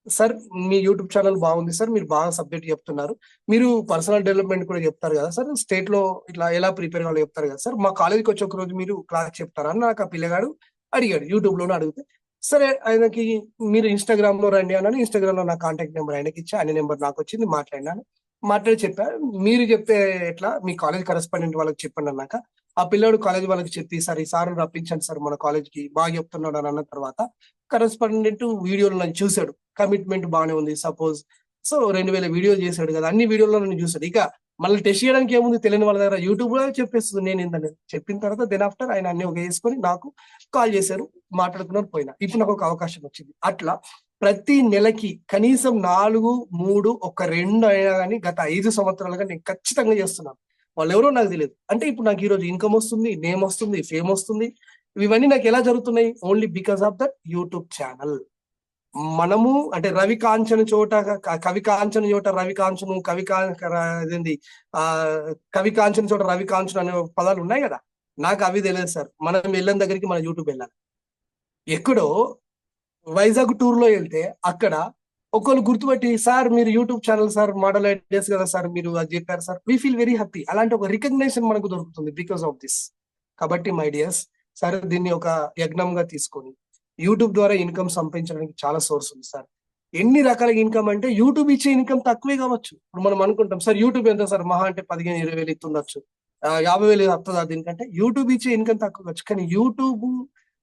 సార్ మీ యూట్యూబ్ ఛానల్ బాగుంది సార్, మీరు బాగా సబ్జెక్ట్ చెప్తున్నారు, మీరు పర్సనల్ డెవలప్మెంట్ కూడా చెప్తారు కదా సార్, స్టేట్ లో ఇట్లా ఎలా ప్రిపేర్ కావాలో చెప్తారు కదా సార్, మా కాలేజీకి వచ్చి ఒక రోజు మీరు క్లాస్ చెప్తారా అని నాకు ఆ పిల్లగాడు అడిగాడు. యూట్యూబ్ లోనే అడిగితే సరే ఆయనకి మీరు ఇన్స్టాగ్రామ్ లో రండి అని ఇన్స్టాగ్రామ్ లో నా కాంటాక్ట్ నెంబర్ ఆయనకి ఇచ్చి ఆయన నెంబర్ నాకు వచ్చింది, మాట్లాడినాను. మాట్లాడి చెప్పా, మీరు చెప్తే ఎట్లా మీ కాలేజ్ కరెస్పాండెంట్ వాళ్ళకి చెప్పండి అన్నాక ఆ పిల్లాడు కాలేజ్ వాళ్ళకి చెప్పి సార్ ఈ సార్ రప్పించండి సార్ మన కాలేజ్ కి బాగా చెప్తున్నాడు అని అన్న తర్వాత కరెస్పాండెంట్ వీడియోలు నన్ను చూశాడు. కమిట్మెంట్ బాగానే ఉంది సపోజ్. సో 2,000 వీడియోలు చేశాడు కదా, అన్ని వీడియోలో నన్ను చూశాడు. ఇక మళ్ళీ టెస్ట్ చేయడానికి ఏముంది, తెలియని వాళ్ళ దగ్గర యూట్యూబ్ లో చెప్పేస్తుంది నేను ఏంటనేది. చెప్పిన తర్వాత దెన్ ఆఫ్టర్ ఆయన అన్ని ఒక వేసుకొని నాకు కాల్ చేశారు, మాట్లాడుకున్నారు, పోయినా. ఇప్పుడు నాకు ఒక అవకాశం వచ్చింది. అట్లా ప్రతి నెలకి కనీసం 4, 3, 2 అయినా కానీ గత 5 సంవత్సరాలుగా నేను ఖచ్చితంగా చేస్తున్నాను. వాళ్ళు ఎవరో నాకు తెలియదు. అంటే ఇప్పుడు నాకు ఈ రోజు ఇన్కమ్ వస్తుంది, నేమ్ వస్తుంది, ఫేమ్ వస్తుంది. ఇవన్నీ నాకు ఎలా జరుగుతున్నాయి? Only because of that YouTube channel. మనము అంటే రవి కాంచన చోట కవి కాంచన చోట రవి కాంచను, ఇదేంది కవి కాంచన చోట రవి కాంచను అనే పదాలు ఉన్నాయి కదా, నాకు అవి తెలియదు సార్. మనం వెళ్ళిన దగ్గరికి మన యూట్యూబ్ వెళ్ళాలి. ఎక్కడో వైజాగ్ టూర్ లో వెళ్తే అక్కడ ఒకళ్ళు గుర్తుపట్టి సార్ మీరు YouTube channel sir model ideas కదా సార్ మీరు అది చెప్పారు sir, we feel very happy. అలాంటి ఒక రికగ్నేషన్ మనకు దొరుకుతుంది బికాస్ ఆఫ్ దిస్. కాబట్టి మై డియర్స్, సార్ దీన్ని ఒక యజ్ఞంగా తీసుకొని యూట్యూబ్ ద్వారా ఇన్కమ్ సంపాదించడానికి చాలా సోర్స్ ఉంది సార్. ఎన్ని రకాల ఇన్కమ్ అంటే యూట్యూబ్ ఇచ్చే ఇన్కమ్ తక్కువే కావచ్చు. ఇప్పుడు మనం అనుకుంటాం సార్ యూట్యూబ్ ఎంత సార్, మహా అంటే 15,000-20,000 ఇస్తుండొచ్చు, 50,000 వస్తుందా దీనికంటే. యూట్యూబ్ ఇచ్చే ఇన్కమ్ తక్కువ కావచ్చు, కానీ యూట్యూబ్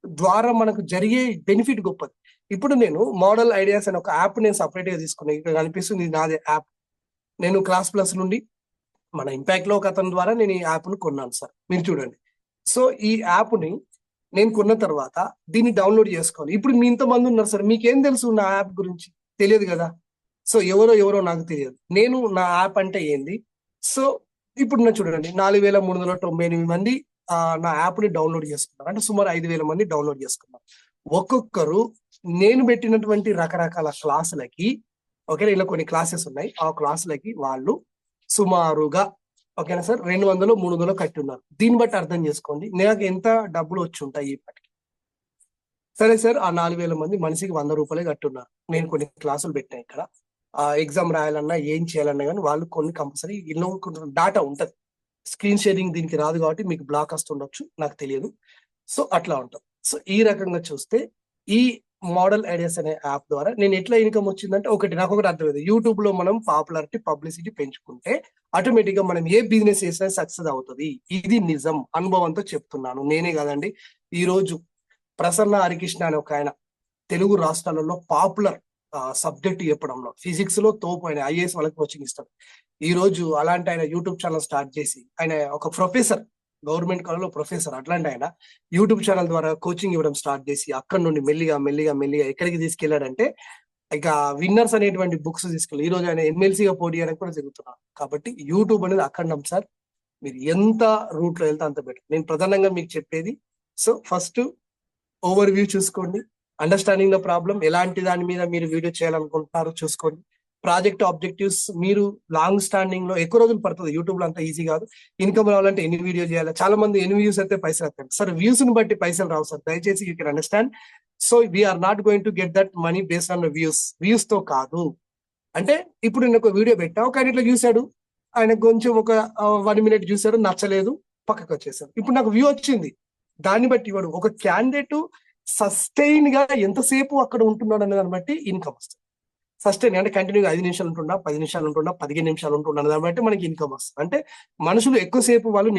ద్వారా మనకు జరిగే బెనిఫిట్ గొప్పది. ఇప్పుడు నేను మోడల్ ఐడియాస్ అనే ఒక యాప్ నేను సపరేట్ గా తీసుకున్నాను. ఇక్కడ కనిపిస్తుంది ఇది నాదే యాప్. నేను క్లాస్ ప్లస్ నుండి మన ఇంపాక్ట్ లో ఒక అతని ద్వారా నేను ఈ యాప్ ను కొన్నాను సార్, మీరు చూడండి. సో ఈ యాప్ ని నేను కొన్న తర్వాత దీన్ని డౌన్లోడ్ చేసుకోవాలి. ఇప్పుడు మీ ఇంతమంది ఉన్నారు సార్, మీకేం తెలుసు నా యాప్ గురించి? తెలియదు కదా. సో ఎవరో నాకు తెలియదు. నేను నా యాప్ అంటే ఏంది. సో ఇప్పుడు నేను చూడండి 4,398 మంది నా యాప్ ని డౌన్లోడ్ చేసుకున్నారు, అంటే సుమారు 5,000 మంది డౌన్లోడ్ చేసుకున్నారు. ఒక్కొక్కరు నేను పెట్టినటువంటి రకరకాల క్లాసులకి, ఓకేనా, ఇలా కొన్ని క్లాసెస్ ఉన్నాయి, ఆ క్లాసులకి వాళ్ళు సుమారుగా, ఓకేనా సార్, 200-300 కట్టి ఉన్నారు. దీన్ని బట్టి అర్థం చేసుకోండి నాకు ఎంత డబ్బులు వచ్చి ఉంటాయి ఇప్పటికి. సరే సార్, ఆ 4,000 మంది మనిషికి 100 రూపాయలే కట్టున్నారు. నేను కొన్ని క్లాసులు పెట్టాను ఇక్కడ. ఎగ్జామ్ రాయాలన్నా ఏం చేయాలన్నా కానీ వాళ్ళు కొన్ని కంపల్సరీ ఎన్నో డాటా ఉంటది. స్క్రీన్ షేరింగ్ దీనికి రాదు కాబట్టి మీకు బ్లాక్ వస్తుండొచ్చు, నాకు తెలియదు. సో అట్లా ఉంటాం. సో ఈ రకంగా చూస్తే ఈ మోడల్ ఐడియాస్ అనే యాప్ ద్వారా నేను ఎట్లా ఇన్కమ్ వచ్చిందంటే, నాకు ఒకటి అర్థమైంది. యూట్యూబ్ లో మనం పాపులారిటీ పబ్లిసిటీ పెంచుకుంటే ఆటోమేటిక్ గా మనం ఏ బిజినెస్ చేసినా సక్సెస్ అవుతుంది. ఇది నిజం, అనుభవంతో చెప్తున్నాను, నేనే కాదండి. ఈ రోజు ప్రసన్న హరికృష్ణ అనే ఒక ఆయన తెలుగు రాష్ట్రాలలో పాపులర్ సబ్జెక్ట్ చెప్పడంలో, ఫిజిక్స్ లో తోపు, ఆయన ఐఏఎస్ వాళ్ళకి కోచింగ్ ఇస్తాడు. ఈ రోజు అలాంటి ఆయన యూట్యూబ్ ఛానల్ స్టార్ట్ చేసి, ఆయన ఒక ప్రొఫెసర్, గవర్నమెంట్ కాలేజ్లో ప్రొఫెసర్. అట్లాంటి ఆయన యూట్యూబ్ ఛానల్ ద్వారా కోచింగ్ ఇవ్వడం స్టార్ట్ చేసి అక్కడ నుండి మెల్లిగా ఎక్కడికి తీసుకెళ్లాడంటే, ఇక విన్నర్స్ అనేటువంటి బుక్స్ తీసుకెళ్ళి ఈ రోజు ఆయన ఎమ్మెల్సీగా పోటీ చేయడానికి కూడా జరుగుతున్నారు. కాబట్టి యూట్యూబ్ అనేది అఖండం సార్. మీరు ఎంత రూట్ లో వెళ్తే అంత బెటర్. నేను ప్రధానంగా మీకు చెప్పేది, సో ఫస్ట్ ఓవర్ వ్యూ చూసుకోండి, అండర్స్టాండింగ్ ద ప్రాబ్లం, ఎలాంటి దాని మీద మీరు వీడియో చేయాలనుకుంటున్నారో చూసుకోండి. ప్రాజెక్ట్ ఆబ్జెక్టివ్స్ మీరు లాంగ్ స్టాండింగ్ లో ఎక్కువ రోజులు పడుతుంది. యూట్యూబ్ లో అంతా ఈజీ కాదు. ఇన్కమ్ రావాలంటే ఎన్ని వీడియో చేయాలి, చాలా మంది ఎన్ని వ్యూస్ అయితే పైసలు వస్తాయి సార్. వ్యూస్ ని బట్టి పైసలు రావు సార్, దయచేసి you can understand. So we're not going to get that money based on views తో కాదు. అంటే ఇప్పుడు నేను ఒక వీడియో పెట్టా, ఒక ఆయన ఇట్లా చూశాడు, ఆయన కొంచెం ఒక 1 minute చూశాడు, నచ్చలేదు, పక్కకు వచ్చేసాడు. ఇప్పుడు నాకు వ్యూ వచ్చింది, దాన్ని బట్టి ఇవ్వడు. ఒక క్యాండిడేట్ సస్టైన్ గా ఎంతసేపు అక్కడ ఉంటున్నాడు అనే దాన్ని బట్టి ఇన్కమ్ వస్తుంది. సస్టైన్ అంటే కంటిన్యూగా 5 నిమిషాలు ఉంటున్నా, 10 నిమిషాలు ఉంటున్నా, 15 నిమిషాలు ఉంటున్నా దాన్ని బట్టి మనకి ఇన్కమ్ వస్తుంది. అంటే మనుషులు ఎక్కువసేపు వాళ్ళు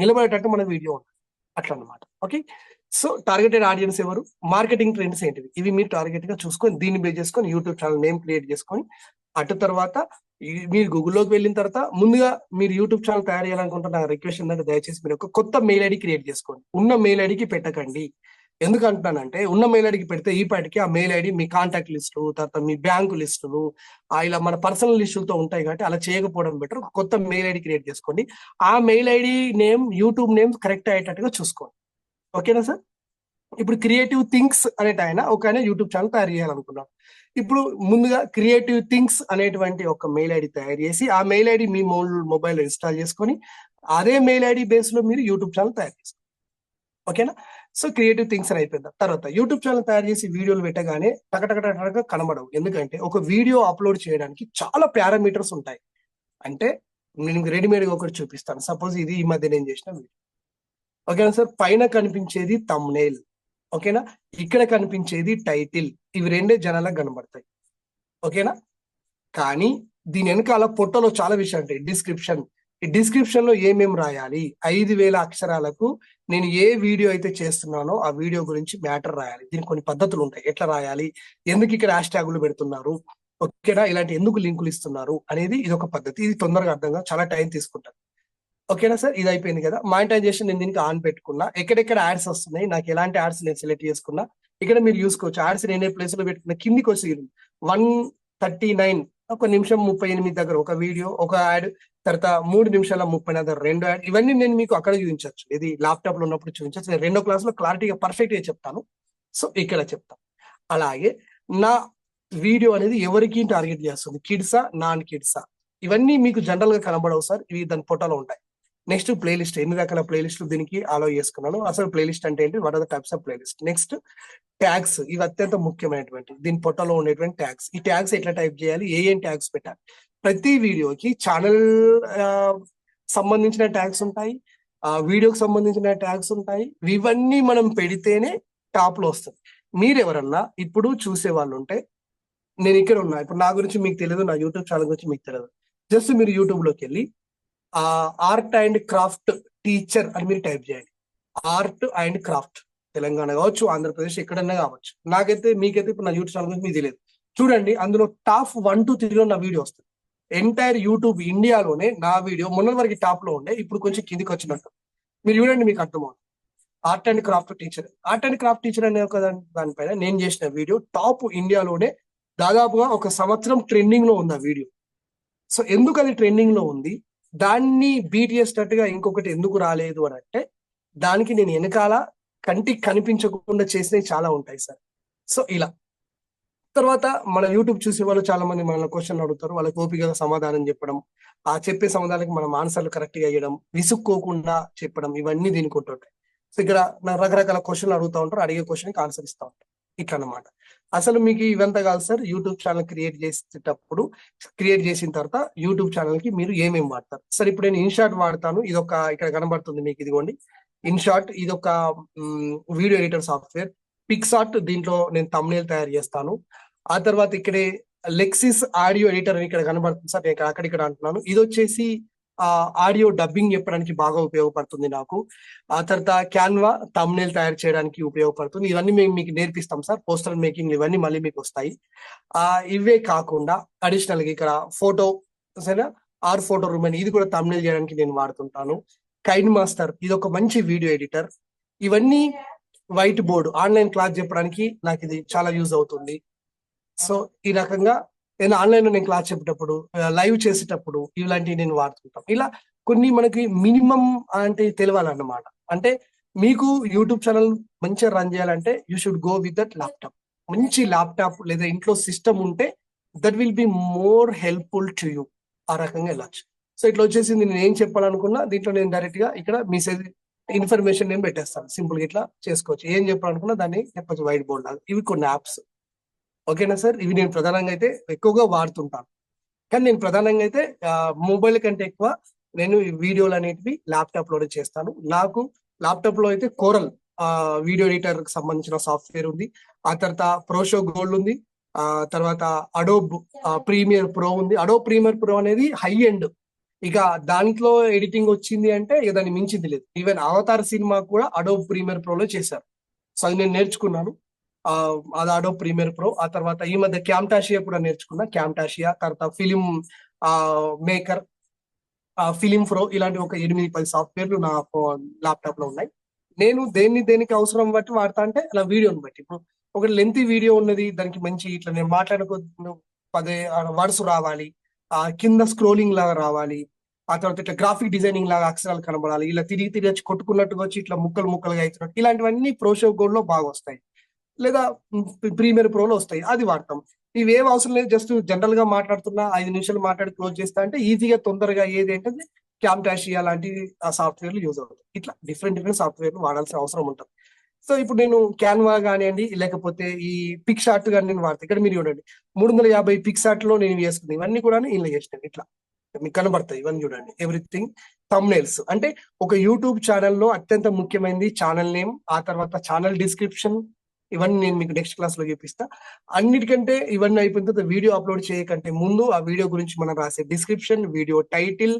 నిలబడేటట్టు మన వీడియో ఉంటుంది, అట్లా అనమాట. ఓకే, సో టార్గెటెడ్ ఆడియన్స్ ఎవరు, మార్కెటింగ్ ట్రెండ్స్ ఏంటివి, ఇవి మీరు టార్గెట్ గా చూసుకొని దీన్ని బేస్ చేసుకొని యూట్యూబ్ ఛానల్ నేమ్ క్రియేట్ చేసుకొని, అటు తర్వాత మీరు గూగుల్లోకి వెళ్ళిన తర్వాత ముందుగా మీరు యూట్యూబ్ ఛానల్ తయారు చేయాలనుకుంటున్న రిక్వెస్ట్ ఏంటంటే, దయచేసి మీరు ఒక కొత్త మెయిల్ ఐడి క్రియేట్ చేసుకోండి. ఉన్న మెయిల్ ఐడికి పెట్టకండి. ఎందుకు అంటున్నానంటే, ఉన్న మెయిల్ ఐడికి పెడితే ఈ పాటికి ఆ మెయిల్ ఐడి మీ కాంటాక్ట్ లిస్టులు, తర్వాత మీ బ్యాంకు లిస్టులు, ఇలా మన పర్సనల్ లిస్టులతో ఉంటాయి. కాబట్టి అలా చేయకపోవడం బెటర్. ఒక కొత్త మెయిల్ ఐడి క్రియేట్ చేసుకోండి. ఆ mail ID name, YouTube name correct అయ్యేటట్టుగా చూసుకోండి. ఓకేనా సార్? ఇప్పుడు క్రియేటివ్ థింగ్స్ ఒక ఆయన యూట్యూబ్ ఛానల్ తయారు చేయాలనుకున్నాడు. ఇప్పుడు ముందుగా క్రియేటివ్ థింగ్స్ అనేటువంటి ఒక మెయిల్ ఐడి తయారు చేసి, ఆ మెయిల్ ఐడి మీ మొబైల్ ఇన్స్టాల్ చేసుకొని, అదే మెయిల్ ఐడి బేస్ లో మీరు యూట్యూబ్ ఛానల్ తయారు చేసుకోండి. ఓకేనా? సో క్రియేటివ్ థింగ్స్ అని అయిపోయింది. తర్వాత యూట్యూబ్ ఛానల్ తయారు చేసి వీడియోలు పెట్టగానే టకటక కనబడవు. ఎందుకంటే ఒక వీడియో అప్లోడ్ చేయడానికి చాలా పారామీటర్స్ ఉంటాయి. అంటే నేను రెడీమేడ్ గా ఒకటి చూపిస్తాను. సపోజ్ ఇది ఈ మధ్య నేను చేసిన వీడియో. ఓకేనా సార్? పైన కనిపించేది థంబ్నెయిల్, ఓకేనా, ఇక్కడ కనిపించేది టైటిల్, ఇవి రెండే జనాలకు కనబడతాయి. ఓకేనా? కానీ దీని వెనకాల పొట్టలో చాలా విషయాలు ఉంటాయి. ఈ డిస్క్రిప్షన్ లో ఏమేమి రాయాలి, 5,000 అక్షరాలకు నేను ఏ వీడియో అయితే చేస్తున్నానో ఆ వీడియో గురించి మ్యాటర్ రాయాలి. దీనికి కొన్ని పద్ధతులు ఉంటాయి. ఎట్లా రాయాలి, ఎందుకు ఇక్కడ హ్యాష్ ట్యాగులు పెడుతున్నారు, ఓకేనా, ఇలాంటి ఎందుకు లింకులు ఇస్తున్నారు అనేది ఇది ఒక పద్ధతి. ఇది తొందరగా అర్థంగా చాలా టైం తీసుకుంటారు. ఓకేనా సార్? ఇది అయిపోయింది కదా. మానిటైజేషన్ నేను దీనికి ఆన్ పెట్టుకున్నా, ఎక్కడెక్కడ యాడ్స్ వస్తున్నాయి, నాకు ఎలాంటి యాడ్స్ నేను సెలెక్ట్ చేసుకున్నా ఇక్కడ మీరు చూసుకోవచ్చు. యాడ్స్ నేను ఏ ప్లేస్ లో పెట్టుకున్నా, కిందికి వచ్చి 139, 1:38 దగ్గర ఒక వీడియో, ఒక యాడ్, తర్వాత 3:30 దగ్గర 2 యాడ్. ఇవన్నీ నేను మీకు అక్కడ చూపించవచ్చు, ఇది ల్యాప్టాప్ లో ఉన్నప్పుడు చూపించవచ్చు. నేను 2వ క్లాస్ లో క్లారిటీగా పర్ఫెక్ట్ గా చెప్తాను. సో ఇక్కడ చెప్తాను. అలాగే నా వీడియో అనేది ఎవరికి టార్గెట్ చేస్తుంది, కిడ్సా నాన్ కిడ్సా, ఇవన్నీ మీకు జనరల్ గా కనబడవు సార్, ఇవి దాని ఫోటోలో ఉంటాయి. నెక్స్ట్ ప్లేలిస్ట్, ఎన్ని రకాల ప్లేలిస్టులు దీనికి అలో చేసుకున్నాను. అసలు ప్లేలిస్ట్ అంటే ఏంటి, what are the types of playlist. Next tags, ఇవి అత్యంత ముఖ్యమైనటువంటి దీని పొట్టలో ఉండేటువంటి ట్యాగ్స్. ఈ ట్యాగ్స్ ఎట్లా టైప్ చేయాలి, ఏం ట్యాగ్స్ పెట్టాలి. ప్రతి వీడియోకి ఛానల్ సంబంధించిన ట్యాగ్స్ ఉంటాయి, వీడియోకి సంబంధించిన ట్యాగ్స్ ఉంటాయి. ఇవన్నీ మనం పెడితేనే టాప్ లో వస్తుంది. మీరు ఎవరన్నా ఇప్పుడు చూసే వాళ్ళు ఉంటే, నేను ఇక్కడ ఉన్నా, ఇప్పుడు నా గురించి మీకు తెలియదు, నా యూట్యూబ్ ఛానల్ గురించి మీకు తెలియదు. జస్ట్ మీరు యూట్యూబ్ లోకి వెళ్ళి ఆర్ట్ అండ్ క్రాఫ్ట్ టీచర్ అని మీరు టైప్ చేయండి. ఆర్ట్ అండ్ క్రాఫ్ట్, తెలంగాణ కావచ్చు, ఆంధ్రప్రదేశ్, ఎక్కడన్నా కావచ్చు. నాకైతే మీకైతే ఇప్పుడు నా యూట్యూబ్ ఛానల్ గురించి మీకు తెలియదు. చూడండి, అందులో టాప్ 1 to 3 నా వీడియో వస్తుంది. ఎంటైర్ యూట్యూబ్ ఇండియాలోనే నా వీడియో మొన్న వరకు టాప్ లో ఉండే, ఇప్పుడు కొంచెం కిందికి వచ్చినట్టు. మీరు చూడండి, మీకు అర్థమవుతుంది. Art and craft teacher, art and craft teacher అనే ఒక దానిపైన నేను చేసిన వీడియో టాప్ ఇండియాలోనే దాదాపుగా 1 సంవత్సరం ట్రెండింగ్ లో ఉంది ఆ వీడియో. సో ఎందుకు అది ట్రెండింగ్ లో ఉంది, దాన్ని బీట్ చేసినట్టుగా ఇంకొకటి ఎందుకు రాలేదు అని అంటే, దానికి నేను వెనకాల కంటికి కనిపించకుండా చేసినవి చాలా ఉంటాయి సార్. సో ఇలా తర్వాత మన యూట్యూబ్ చూసే వాళ్ళు చాలా మంది మన క్వశ్చన్ అడుగుతారు, వాళ్ళకి ఓపికగా సమాధానం చెప్పడం, ఆ చెప్పే సమాధానానికి మనం ఆన్సర్లు కరెక్ట్ గా ఇవ్వడం, విసుక్కోకుండా చెప్పడం, ఇవన్నీ దీనికి ఉంటుంటాయి. సో ఇక్కడ నాకు రకరకాల క్వశ్చన్లు అడుగుతూ ఉంటారు, అడిగే క్వశ్చన్కి ఆన్సర్ ఇస్తూ ఉంటారు. ఇట్లా అన్నమాట. అసలు మీకు ఇవంతా కాదు సార్, యూట్యూబ్ ఛానల్ క్రియేట్ చేసిన తర్వాత యూట్యూబ్ ఛానల్ కి మీరు ఏమేమి వాడతారు. సార్ ఇప్పుడు నేను ఇన్షార్ట్ వాడతాను, ఇదొక ఇక్కడ కనబడుతుంది మీకు, ఇదిగోండి ఇన్షార్ట్. ఇదొక వీడియో ఎడిటర్ సాఫ్ట్వేర్. పిక్సార్ట్, దీంట్లో నేను thumbnail తయారు చేస్తాను. ఆ తర్వాత ఇక్కడే లెక్సిస్ ఆడియో ఎడిటర్ అని ఇక్కడ కనబడుతుంది సార్, నేను అక్కడిక్కడ అంటున్నాను. ఇది వచ్చేసి ఆడియో డబ్బింగ్ చెప్పడానికి బాగా ఉపయోగపడుతుంది నాకు. ఆ తర్వాత క్యాన్వా, thumbnail తయారు చేయడానికి ఉపయోగపడుతుంది. ఇవన్నీ మేము మీకు నేర్పిస్తాం సార్, పోస్టర్ మేకింగ్ ఇవన్నీ మళ్ళీ మీకు వస్తాయి. ఇవే కాకుండా అడిషనల్ గా ఇక్కడ ఫోటో సరేనా, ఫోటో రూమ్ అని, ఇది కూడా thumbnail చేయడానికి నేను వాడుతుంటాను. కైన్ మాస్టర్, ఇది ఒక మంచి వీడియో ఎడిటర్. ఇవన్నీ వైట్ బోర్డ్, ఆన్లైన్ క్లాస్ చెప్పడానికి నాకు ఇది చాలా యూజ్ అవుతుంది. సో ఈ రకంగా నేను ఆన్లైన్ లో నేను క్లాస్ చెప్పేటప్పుడు, లైవ్ చేసేటప్పుడు ఇలాంటివి నేను వాడుతుంటాం. ఇలా కొన్ని మనకి మినిమం అంటే తెలియాలన్నమాట. అంటే మీకు యూట్యూబ్ ఛానల్ మంచిగా రన్ చేయాలంటే you should go with that laptop. మంచి ల్యాప్టాప్ లేదా ఇంట్లో సిస్టమ్ ఉంటే that will be more helpful to you. ఆ రకంగా వెళ్ళచ్చు. సో ఇట్లా వచ్చేసింది, నేను ఏం చెప్పాలనుకున్నా దీంట్లో నేను డైరెక్ట్ గా ఇక్కడ మెసేజ్ ఇన్ఫర్మేషన్ నేను పెట్టేస్తాను. సింపుల్ గా ఇట్లా చేసుకోవచ్చు. ఏం చెప్పాలనుకున్నా దాన్ని చెప్పచ్చు వైట్ బోర్డ్ లాగా. ఇవి కొన్ని యాప్స్, ఓకేనా సార్. ఇవి నేను ప్రధానంగా అయితే ఎక్కువగా వాడుతుంటాను. కానీ నేను ప్రధానంగా అయితే మొబైల్ కంటే ఎక్కువ నేను ఈ వీడియోలు అనేటివి ల్యాప్టాప్ లోనే చేస్తాను. నాకు ల్యాప్టాప్ లో అయితే కోరల్ వీడియో ఎడిటర్ కి సంబంధించిన సాఫ్ట్వేర్ ఉంది. ఆ తర్వాత ప్రోషో గోల్డ్ ఉంది. ఆ తర్వాత అడోబ్ ప్రీమియర్ ప్రో ఉంది. అడోబ్ ప్రీమియర్ ప్రో అనేది హై ఎండ్. ఇక దాంట్లో ఎడిటింగ్ వచ్చింది అంటే ఇక దాన్ని మించింది లేదు. ఈవెన్ అవతార్ సినిమా కూడా అడోబ్ ప్రీమియర్ ప్రోలో చేశారు. సో అది నేను నేర్చుకున్నాను. అది అడోబ్ ప్రీమియర్ ప్రో. ఆ తర్వాత ఈ మధ్య క్యామ్టాషియా కూడా నేర్చుకున్నా. క్యామ్టాషియా తర్వాత ఫిలిం మేకర్, ఫిలిం ప్రో, ఇలాంటి ఒక 8-10 సాఫ్ట్వేర్లు నా ల్యాప్టాప్ లో ఉన్నాయి. నేను దేనికి అవసరం బట్టి వాడతా అంటే అలా వీడియోని బట్టి. ఇప్పుడు ఒక లెంతీ వీడియో ఉన్నది, దానికి మంచి ఇట్లా నేను మాట్లాడుకో 10 వర్డ్స్ రావాలి, కింద స్క్రోలింగ్ లాగా రావాలి, ఆ తర్వాత ఇట్లా గ్రాఫిక్ డిజైనింగ్ లాగా అక్షరాలు కనబడాలి, ఇలా తిరిగి వచ్చి కొట్టుకున్నట్టుగా వచ్చి ఇట్లా ముక్కలుగా అవుతున్నట్టు, ఇలాంటివన్నీ ప్రోషో గోల్డ్ లో బాగా వస్తాయి. లేదా ప్రీమియర్ ప్రోలో వస్తాయి, అది వాడతాం. ఇవేం అవసరం లేదు, జస్ట్ జనరల్ గా మాట్లాడుతున్నా 5 నిమిషాలు మాట్లాడి క్లోజ్ చేస్తా అంటే ఈజీగా తొందరగా ఏది ఏంటంటే క్యామ్టాషియా లాంటి ఆ సాఫ్ట్వేర్లు యూజ్ అవుతాయి. ఇట్లా డిఫరెంట్ సాఫ్ట్వేర్లు వాడాల్సిన అవసరం ఉంటుంది. సో ఇప్పుడు నేను క్యాన్వా కానివ్వండి, లేకపోతే ఈ పిక్సార్ట్ కానీ నేను వాడతాను. ఇక్కడ మీరు చూడండి 350 పిక్సార్ట్ లో నేను వేసుకున్నాను. ఇవన్నీ కూడా ఇలా చేసినాను. ఇట్లా మీకు కనబడతాయి ఇవన్నీ చూడండి. Everything thumbnails. అంటే ఒక యూట్యూబ్ ఛానల్లో అత్యంత ముఖ్యమైనది ఛానల్ నేమ్, ఆ తర్వాత ఛానల్ డిస్క్రిప్షన్, ఇవన్నీ నేను మీకు నెక్స్ట్ క్లాస్ లో చూపిస్తా. అన్నిటికంటే ఇవన్నీ అయిపోయిన తర్వాత వీడియో అప్లోడ్ చేయకంటే ముందు ఆ వీడియో గురించి మనం రాసే డిస్క్రిప్షన్, వీడియో టైటిల్,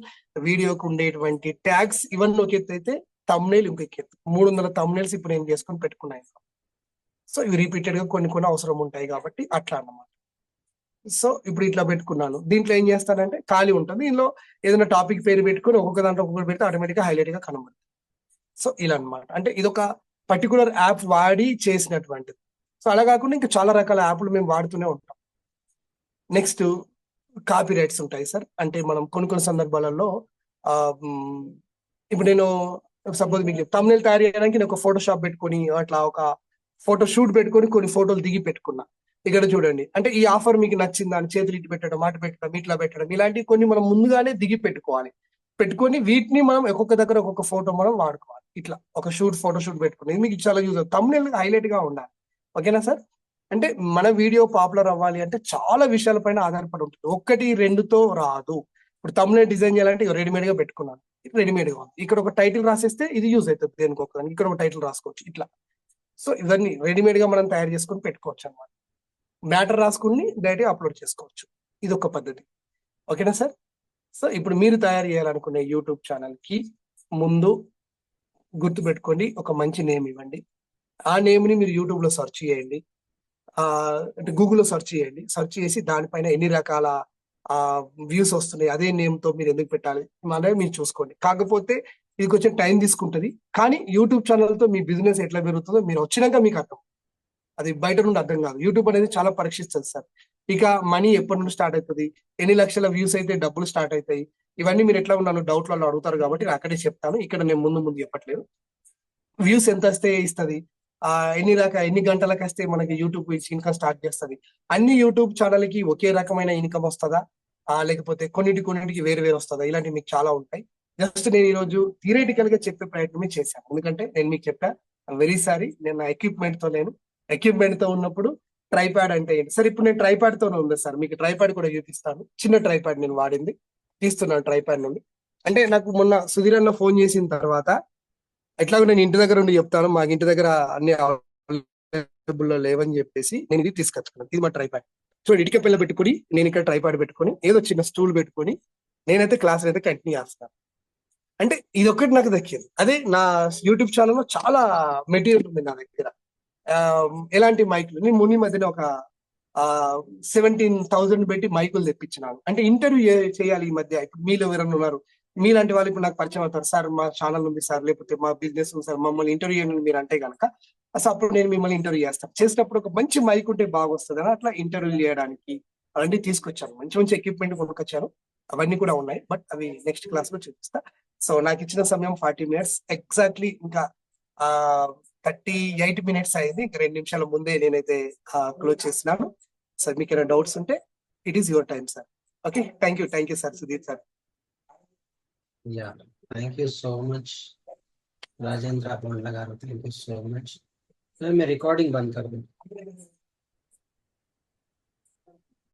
వీడియోకి ఉండేటువంటి ట్యాగ్స్, ఇవన్నీ ఒక ఎత్తు అయితే thumbnail ఇంకొక ఎత్తు. 300 thumbnails ఇప్పుడు నేను చేసుకొని పెట్టుకున్నాను. సో ఇవి రిపీటెడ్ గా కొన్ని అవసరం ఉంటాయి కాబట్టి అట్లా అన్నమాట. సో ఇప్పుడు ఇట్లా పెట్టుకున్నాను. దీంట్లో ఏం చేస్తానంటే ఖాళీ ఉంటుంది, దీనిలో ఏదైనా టాపిక్ పేరు పెట్టుకొని ఒక్కొక్క దాంట్లో ఒక్కొక్కటి పెడితే ఆటోమేటిక్ గా హైలైట్ గా కనబడుతుంది. సో ఇలా అన్నమాట. అంటే ఇదొక పర్టికులర్ యాప్ వాడి చేసినటువంటిది. సో అలా కాకుండా ఇంకా చాలా రకాల యాప్లు మేము వాడుతూనే ఉంటాం. నెక్స్ట్ కాపీ రైట్స్ ఉంటాయి సార్. అంటే మనం కొన్ని సందర్భాలలో ఇప్పుడు నేను సపోజ్ మీకు thumbnail తయారు చేయడానికి నేను ఒక ఫోటోషాప్ పెట్టుకొని అట్లా ఒక ఫోటో షూట్ పెట్టుకొని కొన్ని ఫోటోలు దిగి పెట్టుకున్నా. ఇక్కడ చూడండి, అంటే ఈ ఆఫర్ మీకు నచ్చిందా అని చేతులు ఇటు పెట్టడం, అటు పెట్టడం, ఇట్లా పెట్టడం, ఇలాంటివి కొన్ని మనం ముందుగానే దిగి పెట్టుకోవాలి. పెట్టుకొని వీటిని మనం ఒక్కొక్క దగ్గర ఒక్కొక్క ఫోటో మనం వాడుకోవాలి. ఇట్లా ఒక ఫోటో షూట్ పెట్టుకుని మీకు చాలా యూజ్ అవుతుంది. thumbnail హైలైట్ గా ఉండాలి. ఓకేనా సార్? అంటే మన వీడియో పాపులర్ అవ్వాలి అంటే చాలా విషయాలపైన ఆధారపడి ఉంటుంది. ఒక్కటి రెండుతో రాదు. ఇప్పుడు thumbnail డిజైన్ చేయాలంటే రెడీమేడ్ గా పెట్టుకున్నాను. రెడీమేడ్ గా ఉంది. ఇక్కడ ఒక టైటిల్ రాసేస్తే ఇది యూజ్ అవుతుంది దేనికి ఒక ఇక్కడ ఒక టైటిల్ రాసుకోవచ్చు ఇట్లా. సో ఇవన్నీ రెడీమేడ్ గా మనం తయారు చేసుకొని పెట్టుకోవచ్చు అనమాట. మ్యాటర్ రాసుకుని డైరెక్ట్ అప్లోడ్ చేసుకోవచ్చు. ఇది ఒక పద్ధతి. ఓకేనా సార్? సో ఇప్పుడు మీరు తయారు చేయాలనుకునే యూట్యూబ్ ఛానల్ కి ముందు గుర్తు పెట్టుకోండి, ఒక మంచి నేమ్ ఇవ్వండి. ఆ నేమ్ ని మీరు యూట్యూబ్ లో సెర్చ్ చేయండి, అంటే గూగుల్లో సెర్చ్ చేయండి. సెర్చ్ చేసి దానిపైన ఎన్ని రకాల వ్యూస్ వస్తున్నాయి, అదే నేమ్ తో మీరు ఎందుకు పెట్టాలి అనేది మీరు చూసుకోండి. కాకపోతే ఇది కొంచెం టైం తీసుకుంటది, కానీ యూట్యూబ్ ఛానల్ తో మీ బిజినెస్ ఎట్లా పెరుగుతుందో మీరు వచ్చినాక మీకు అర్థం. అది బయట నుండి అర్థం కాదు. యూట్యూబ్ అనేది చాలా పరీక్షిస్తుంది సార్. ఇక మనీ ఎప్పటి నుండి స్టార్ట్ అవుతుంది, ఎన్ని లక్షల వ్యూస్ అయితే డబ్బులు స్టార్ట్ అవుతాయి, ఇవన్నీ మీరు ఎట్లా ఉన్నాను డౌట్లలో అడుగుతారు కాబట్టి నేను అక్కడే చెప్తాను. ఇక్కడ నేను ముందు చెప్పట్లేదు. వ్యూస్ ఎంత వస్తే ఇస్తుంది, ఎన్ని గంటలకు వస్తే మనకి యూట్యూబ్ ఇన్కమ్ స్టార్ట్ చేస్తుంది, అన్ని యూట్యూబ్ ఛానల్ కి ఒకే రకమైన ఇన్కమ్ వస్తుందా, లేకపోతే కొన్నిటికి వేరు వేరు వస్తుందా, ఇలాంటివి మీకు చాలా ఉంటాయి. జస్ట్ నేను ఈ రోజు థియరిటికల్ గా చెప్పే ప్రయత్నమే చేశాను. ఎందుకంటే నేను మీకు చెప్పా, వెరీ సారీ, నేను నా ఎక్విప్మెంట్ తో లేను. ఎక్విప్మెంట్ తో ఉన్నప్పుడు ట్రైప్యాడ్ అంటే ఏంటి సార్? ఇప్పుడు నేను ట్రైప్యాడ్ తోనే ఉంది సార్, మీకు ట్రైప్యాడ్ కూడా చూపిస్తాను. చిన్న ట్రైప్యాడ్ నేను వాడింది, తీస్తున్నాను ట్రైప్యాడ్ నుండి. అంటే నాకు మొన్న సుధీర్ అన్న ఫోన్ చేసిన తర్వాత ఎట్లాగో నేను ఇంటి దగ్గర ఉండి చెప్తాను, మాకు ఇంటి దగ్గర అన్ని అవైలబుల్ లో లేవని చెప్పేసి నేను ఇది తీసుకొచ్చుకున్నాను. ఇది మా ట్రైప్యాడ్. చూడండి, ఇటుక పిల్ల పెట్టుకుని నేను ఇక్కడ ట్రైప్యాడ్ పెట్టుకుని ఏదో చిన్న స్టూల్ పెట్టుకుని నేనైతే క్లాస్ అయితే కంటిన్యూ చేస్తాను. అంటే ఇది ఒక్కటి నాకు దక్కింది. అదే నా యూట్యూబ్ ఛానల్లో చాలా మెటీరియల్ ఉంది నా దగ్గర. ఎలాంటి మైకులు, నేను ముని మధ్యన ఒక 17,000 పెట్టి మైకులు తెప్పించినాను. అంటే ఇంటర్వ్యూ చేయాలి ఈ మధ్య. ఇప్పుడు మీలో ఎవరైనా ఉన్నారు, మీలాంటి వాళ్ళు ఇప్పుడు నాకు పరిచయం అవుతారు, సార్ మా ఛానల్ ఉంది సార్, లేకపోతే మా బిజినెస్ ఉంది సార్, మమ్మల్ని ఇంటర్వ్యూ చేయండి మీరు అంటే కనుక అసలు అప్పుడు నేను మిమ్మల్ని ఇంటర్వ్యూ చేస్తాను. చేసినప్పుడు ఒక మంచి మైక్ ఉంటే బాగొస్తుంది అని అట్లా ఇంటర్వ్యూ చేయడానికి అవన్నీ తీసుకొచ్చాను. మంచి మంచి ఎక్విప్మెంట్ కొనుక్కొచ్చాను. అవన్నీ కూడా ఉన్నాయి, బట్ అవి నెక్స్ట్ క్లాస్ లో చూపిస్తా. సో నాకు ఇచ్చిన సమయం 40 minutes ఎగ్జాక్ట్లీ. ఇంకా 38 minutes అయింది. ఇంకా 2 నిమిషాల ముందే నేనైతే క్లోజ్ చేసినాను. సార్ మీకు ఏమైనా డౌట్స్ ఉంటే it is your time sir. Okay, thank you sir, Sudheer sir. Yeah, thank you so much, Rajendra Pandla garu. Thank you so much. मैं रिकॉर्डिंग बंद कर दूं.